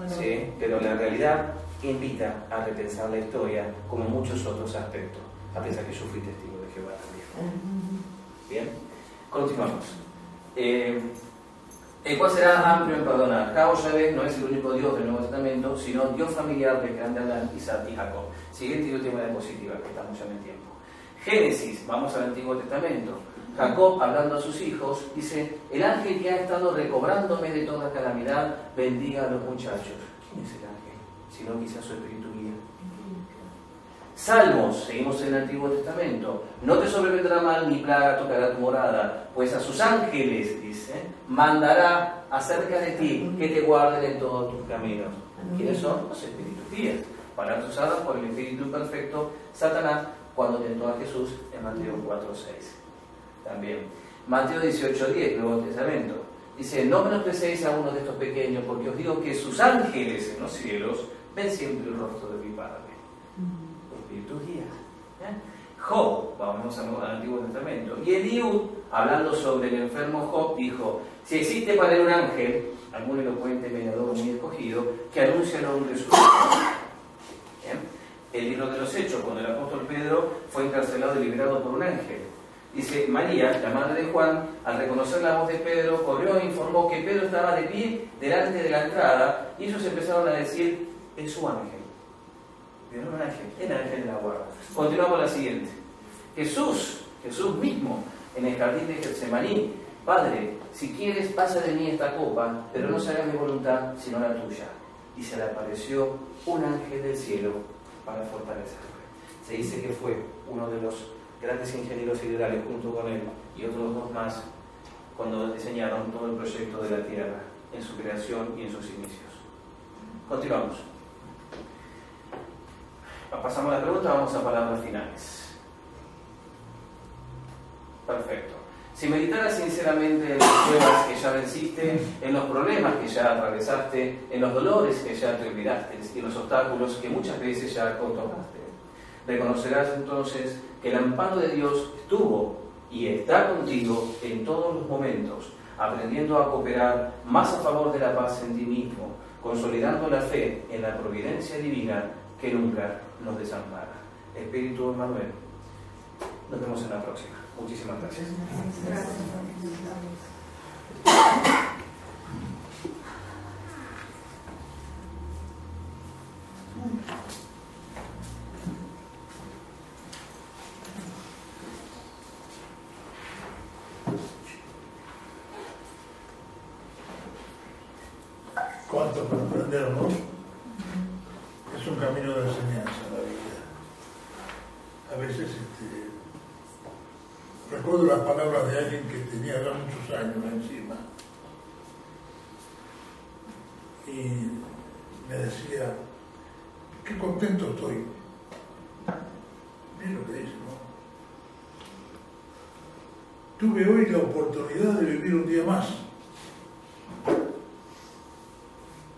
¿sí? Pero la realidad invita a repensar la historia como muchos otros aspectos, a pesar que yo fui testigo de Jehová también. Bien, continuamos. El cual será amplio en perdonar. Yahvé no es el único Dios del Nuevo Testamento, sino Dios familiar de grande Adán, Isaac y Jacob. Siguiente y última diapositiva, que estamos ya en el tiempo. Génesis, vamos al Antiguo Testamento. Jacob, hablando a sus hijos, dice: el ángel que ha estado recobrándome de toda calamidad, bendiga a los muchachos. ¿Quién es el ángel? Si no, quizás su espíritu guía. Salmos, seguimos en el Antiguo Testamento. No te sobrevendrá mal ni plaga tocará tu morada, pues a sus ángeles, dice, mandará acerca de ti que te guarden en todos tus caminos. ¿Quiénes son? Los espíritus guías. Palabras usadas por el espíritu imperfecto Satanás cuando tentó a Jesús en Mateo 4:6. También Mateo 18:10, Nuevo Testamento, dice: no menospreciéis a uno de estos pequeños, porque os digo que sus ángeles en los cielos ven siempre el rostro de mi Padre. Espíritus guías. Job, vamos al Antiguo Testamento, y Eliud, hablando sobre el enfermo Job, dijo: si existe para él un ángel, algún elocuente mediador muy escogido, que anuncia el nombre de su el libro de los Hechos, cuando el apóstol Pedro fue encarcelado y liberado por un ángel. Dice: María, la madre de Juan, al reconocer la voz de Pedro, corrió e informó que Pedro estaba de pie delante de la entrada, y ellos empezaron a decir: es su ángel. ¿Vieron un ángel? El ángel de la guarda. Continuamos la siguiente. Jesús mismo, en el jardín de Getsemaní: Padre, si quieres, pasa de mí esta copa, pero no se haga mi voluntad, sino la tuya. Y se le apareció un ángel del cielo para fortalecerle. Se dice que fue uno de los grandes ingenieros ideales, junto con él y otros dos más, cuando diseñaron todo el proyecto de la Tierra, en su creación y en sus inicios. Continuamos. Pasamos a la pregunta, vamos a palabras finales. Perfecto. Si meditaras sinceramente en las pruebas que ya venciste, en los problemas que ya atravesaste, en los dolores que ya te olvidaste y en los obstáculos que muchas veces ya contornaste, reconocerás entonces que el amparo de Dios estuvo y está contigo en todos los momentos, aprendiendo a cooperar más a favor de la paz en ti mismo, consolidando la fe en la providencia divina que nunca nos desampara. Espíritu Emmanuel, nos vemos en la próxima. Muchísimas gracias. ¿Cuánto para aprender, no? Es un camino de enseñanza la vida. A veces recuerdo las palabras de alguien que tenía ya muchos años encima y me decía: qué contento estoy. Miren lo que dice, ¿no? Tuve hoy la oportunidad de vivir un día más,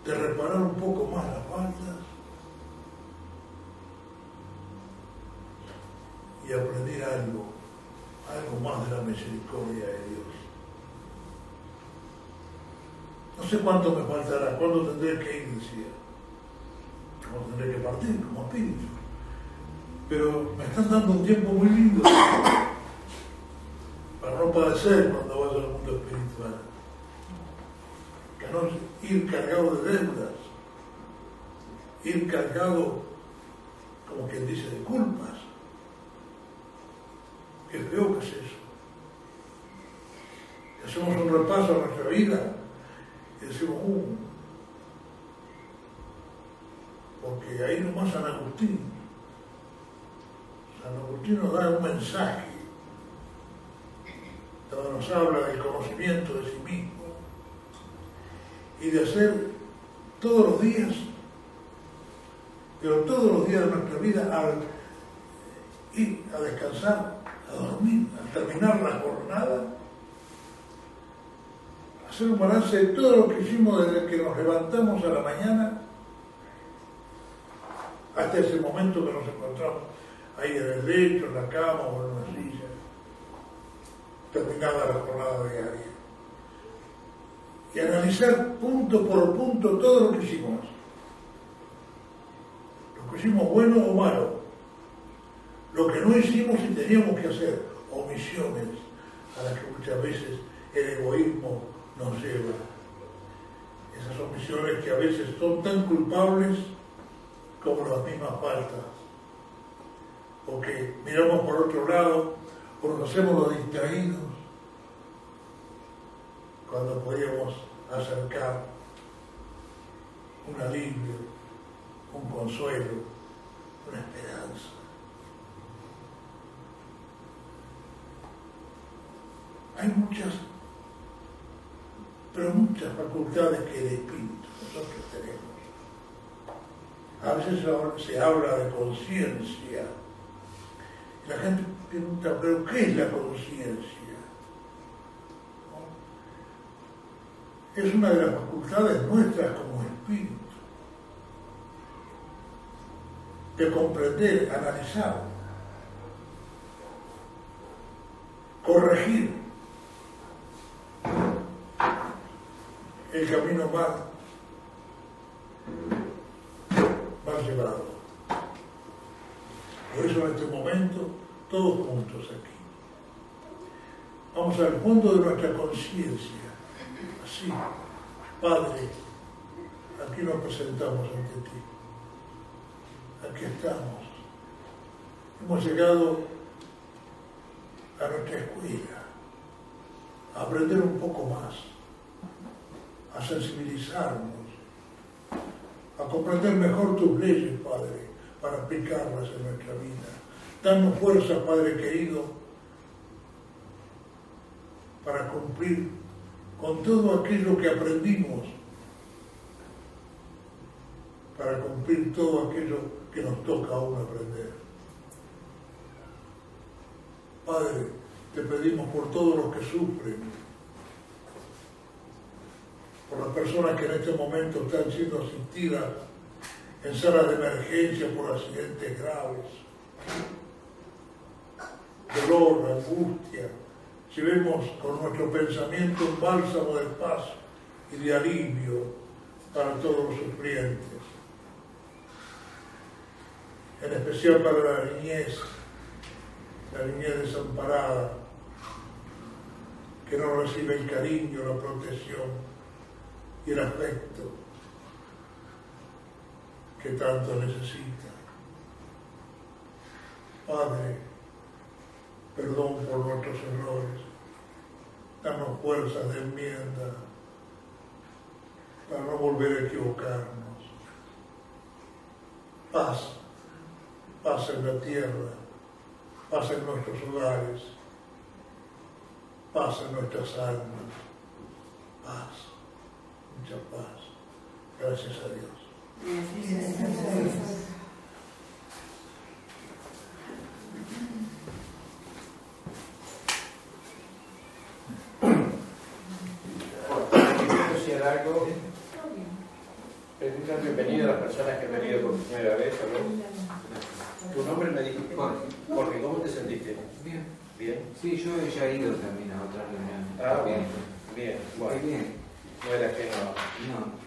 de reparar un poco más las faltas y aprendí algo más de la misericordia de Dios. No sé cuánto me faltará, cuándo tendré que ir, decía, cuándo tendré que partir como espíritu, pero me están dando un tiempo muy lindo para no padecer cuando vaya al mundo espiritual, que no ir cargado de deudas, ir cargado, como quien dice, de culpas. Qué feo que es eso. Y hacemos un repaso a nuestra vida y decimos: porque ahí nomás San Agustín nos da un mensaje donde nos habla del conocimiento de sí mismo y de hacer todos los días, pero todos los días de nuestra vida, al ir a descansar, a dormir, al terminar la jornada, hacer un balance de todo lo que hicimos desde que nos levantamos a la mañana hasta ese momento que nos encontramos ahí en el lecho, en la cama o en una silla, terminada la jornada diaria, y analizar punto por punto todo lo que hicimos bueno o malo, lo que no hicimos y teníamos que hacer, omisiones a las que muchas veces el egoísmo nos lleva. Esas omisiones que a veces son tan culpables como las mismas faltas, o que miramos por otro lado, o nos hacemos los distraídos, cuando podíamos acercar un alivio, un consuelo, una esperanza. Hay muchas, pero muchas facultades que el espíritu nosotros tenemos. A veces se habla de conciencia. Y la gente pregunta, ¿pero qué es la conciencia? ¿No? Es una de las facultades nuestras como espíritu. De comprender, analizar, corregir el camino mal llevado. Por eso en este momento, todos juntos aquí. Vamos al fondo de nuestra conciencia. Así, Padre, aquí nos presentamos ante ti. Aquí estamos. Hemos llegado a nuestra escuela, a aprender un poco más, a sensibilizarnos, a comprender mejor tus leyes, Padre, para aplicarlas en nuestra vida. Danos fuerza, Padre querido, para cumplir con todo aquello que aprendimos, para cumplir todo aquello que nos toca aún aprender. Padre, te pedimos por todos los que sufren, por las personas que en este momento están siendo asistidas en salas de emergencia por accidentes graves, dolor, angustia. Llevemos con nuestro pensamiento un bálsamo de paz y de alivio para todos los sufrientes, en especial para la niñez desamparada, que no recibe el cariño, la protección y el afecto que tanto necesita. Padre, perdón por nuestros errores, danos fuerzas de enmienda para no volver a equivocarnos. Paz, paz en la tierra, paz en nuestros hogares, paz en nuestras almas, paz. Mucha paz. Gracias a Dios. Gracias. Quiero decir algo. Dar bienvenida a las personas que han venido por primera vez. ¿No? Tu nombre me dijiste. Jorge, ¿cómo te sentiste? Bien. ¿Bien? Sí, yo ya he ido también a otras reuniones. Ah, bien. Bien. Bueno. Bien. No era que no. No.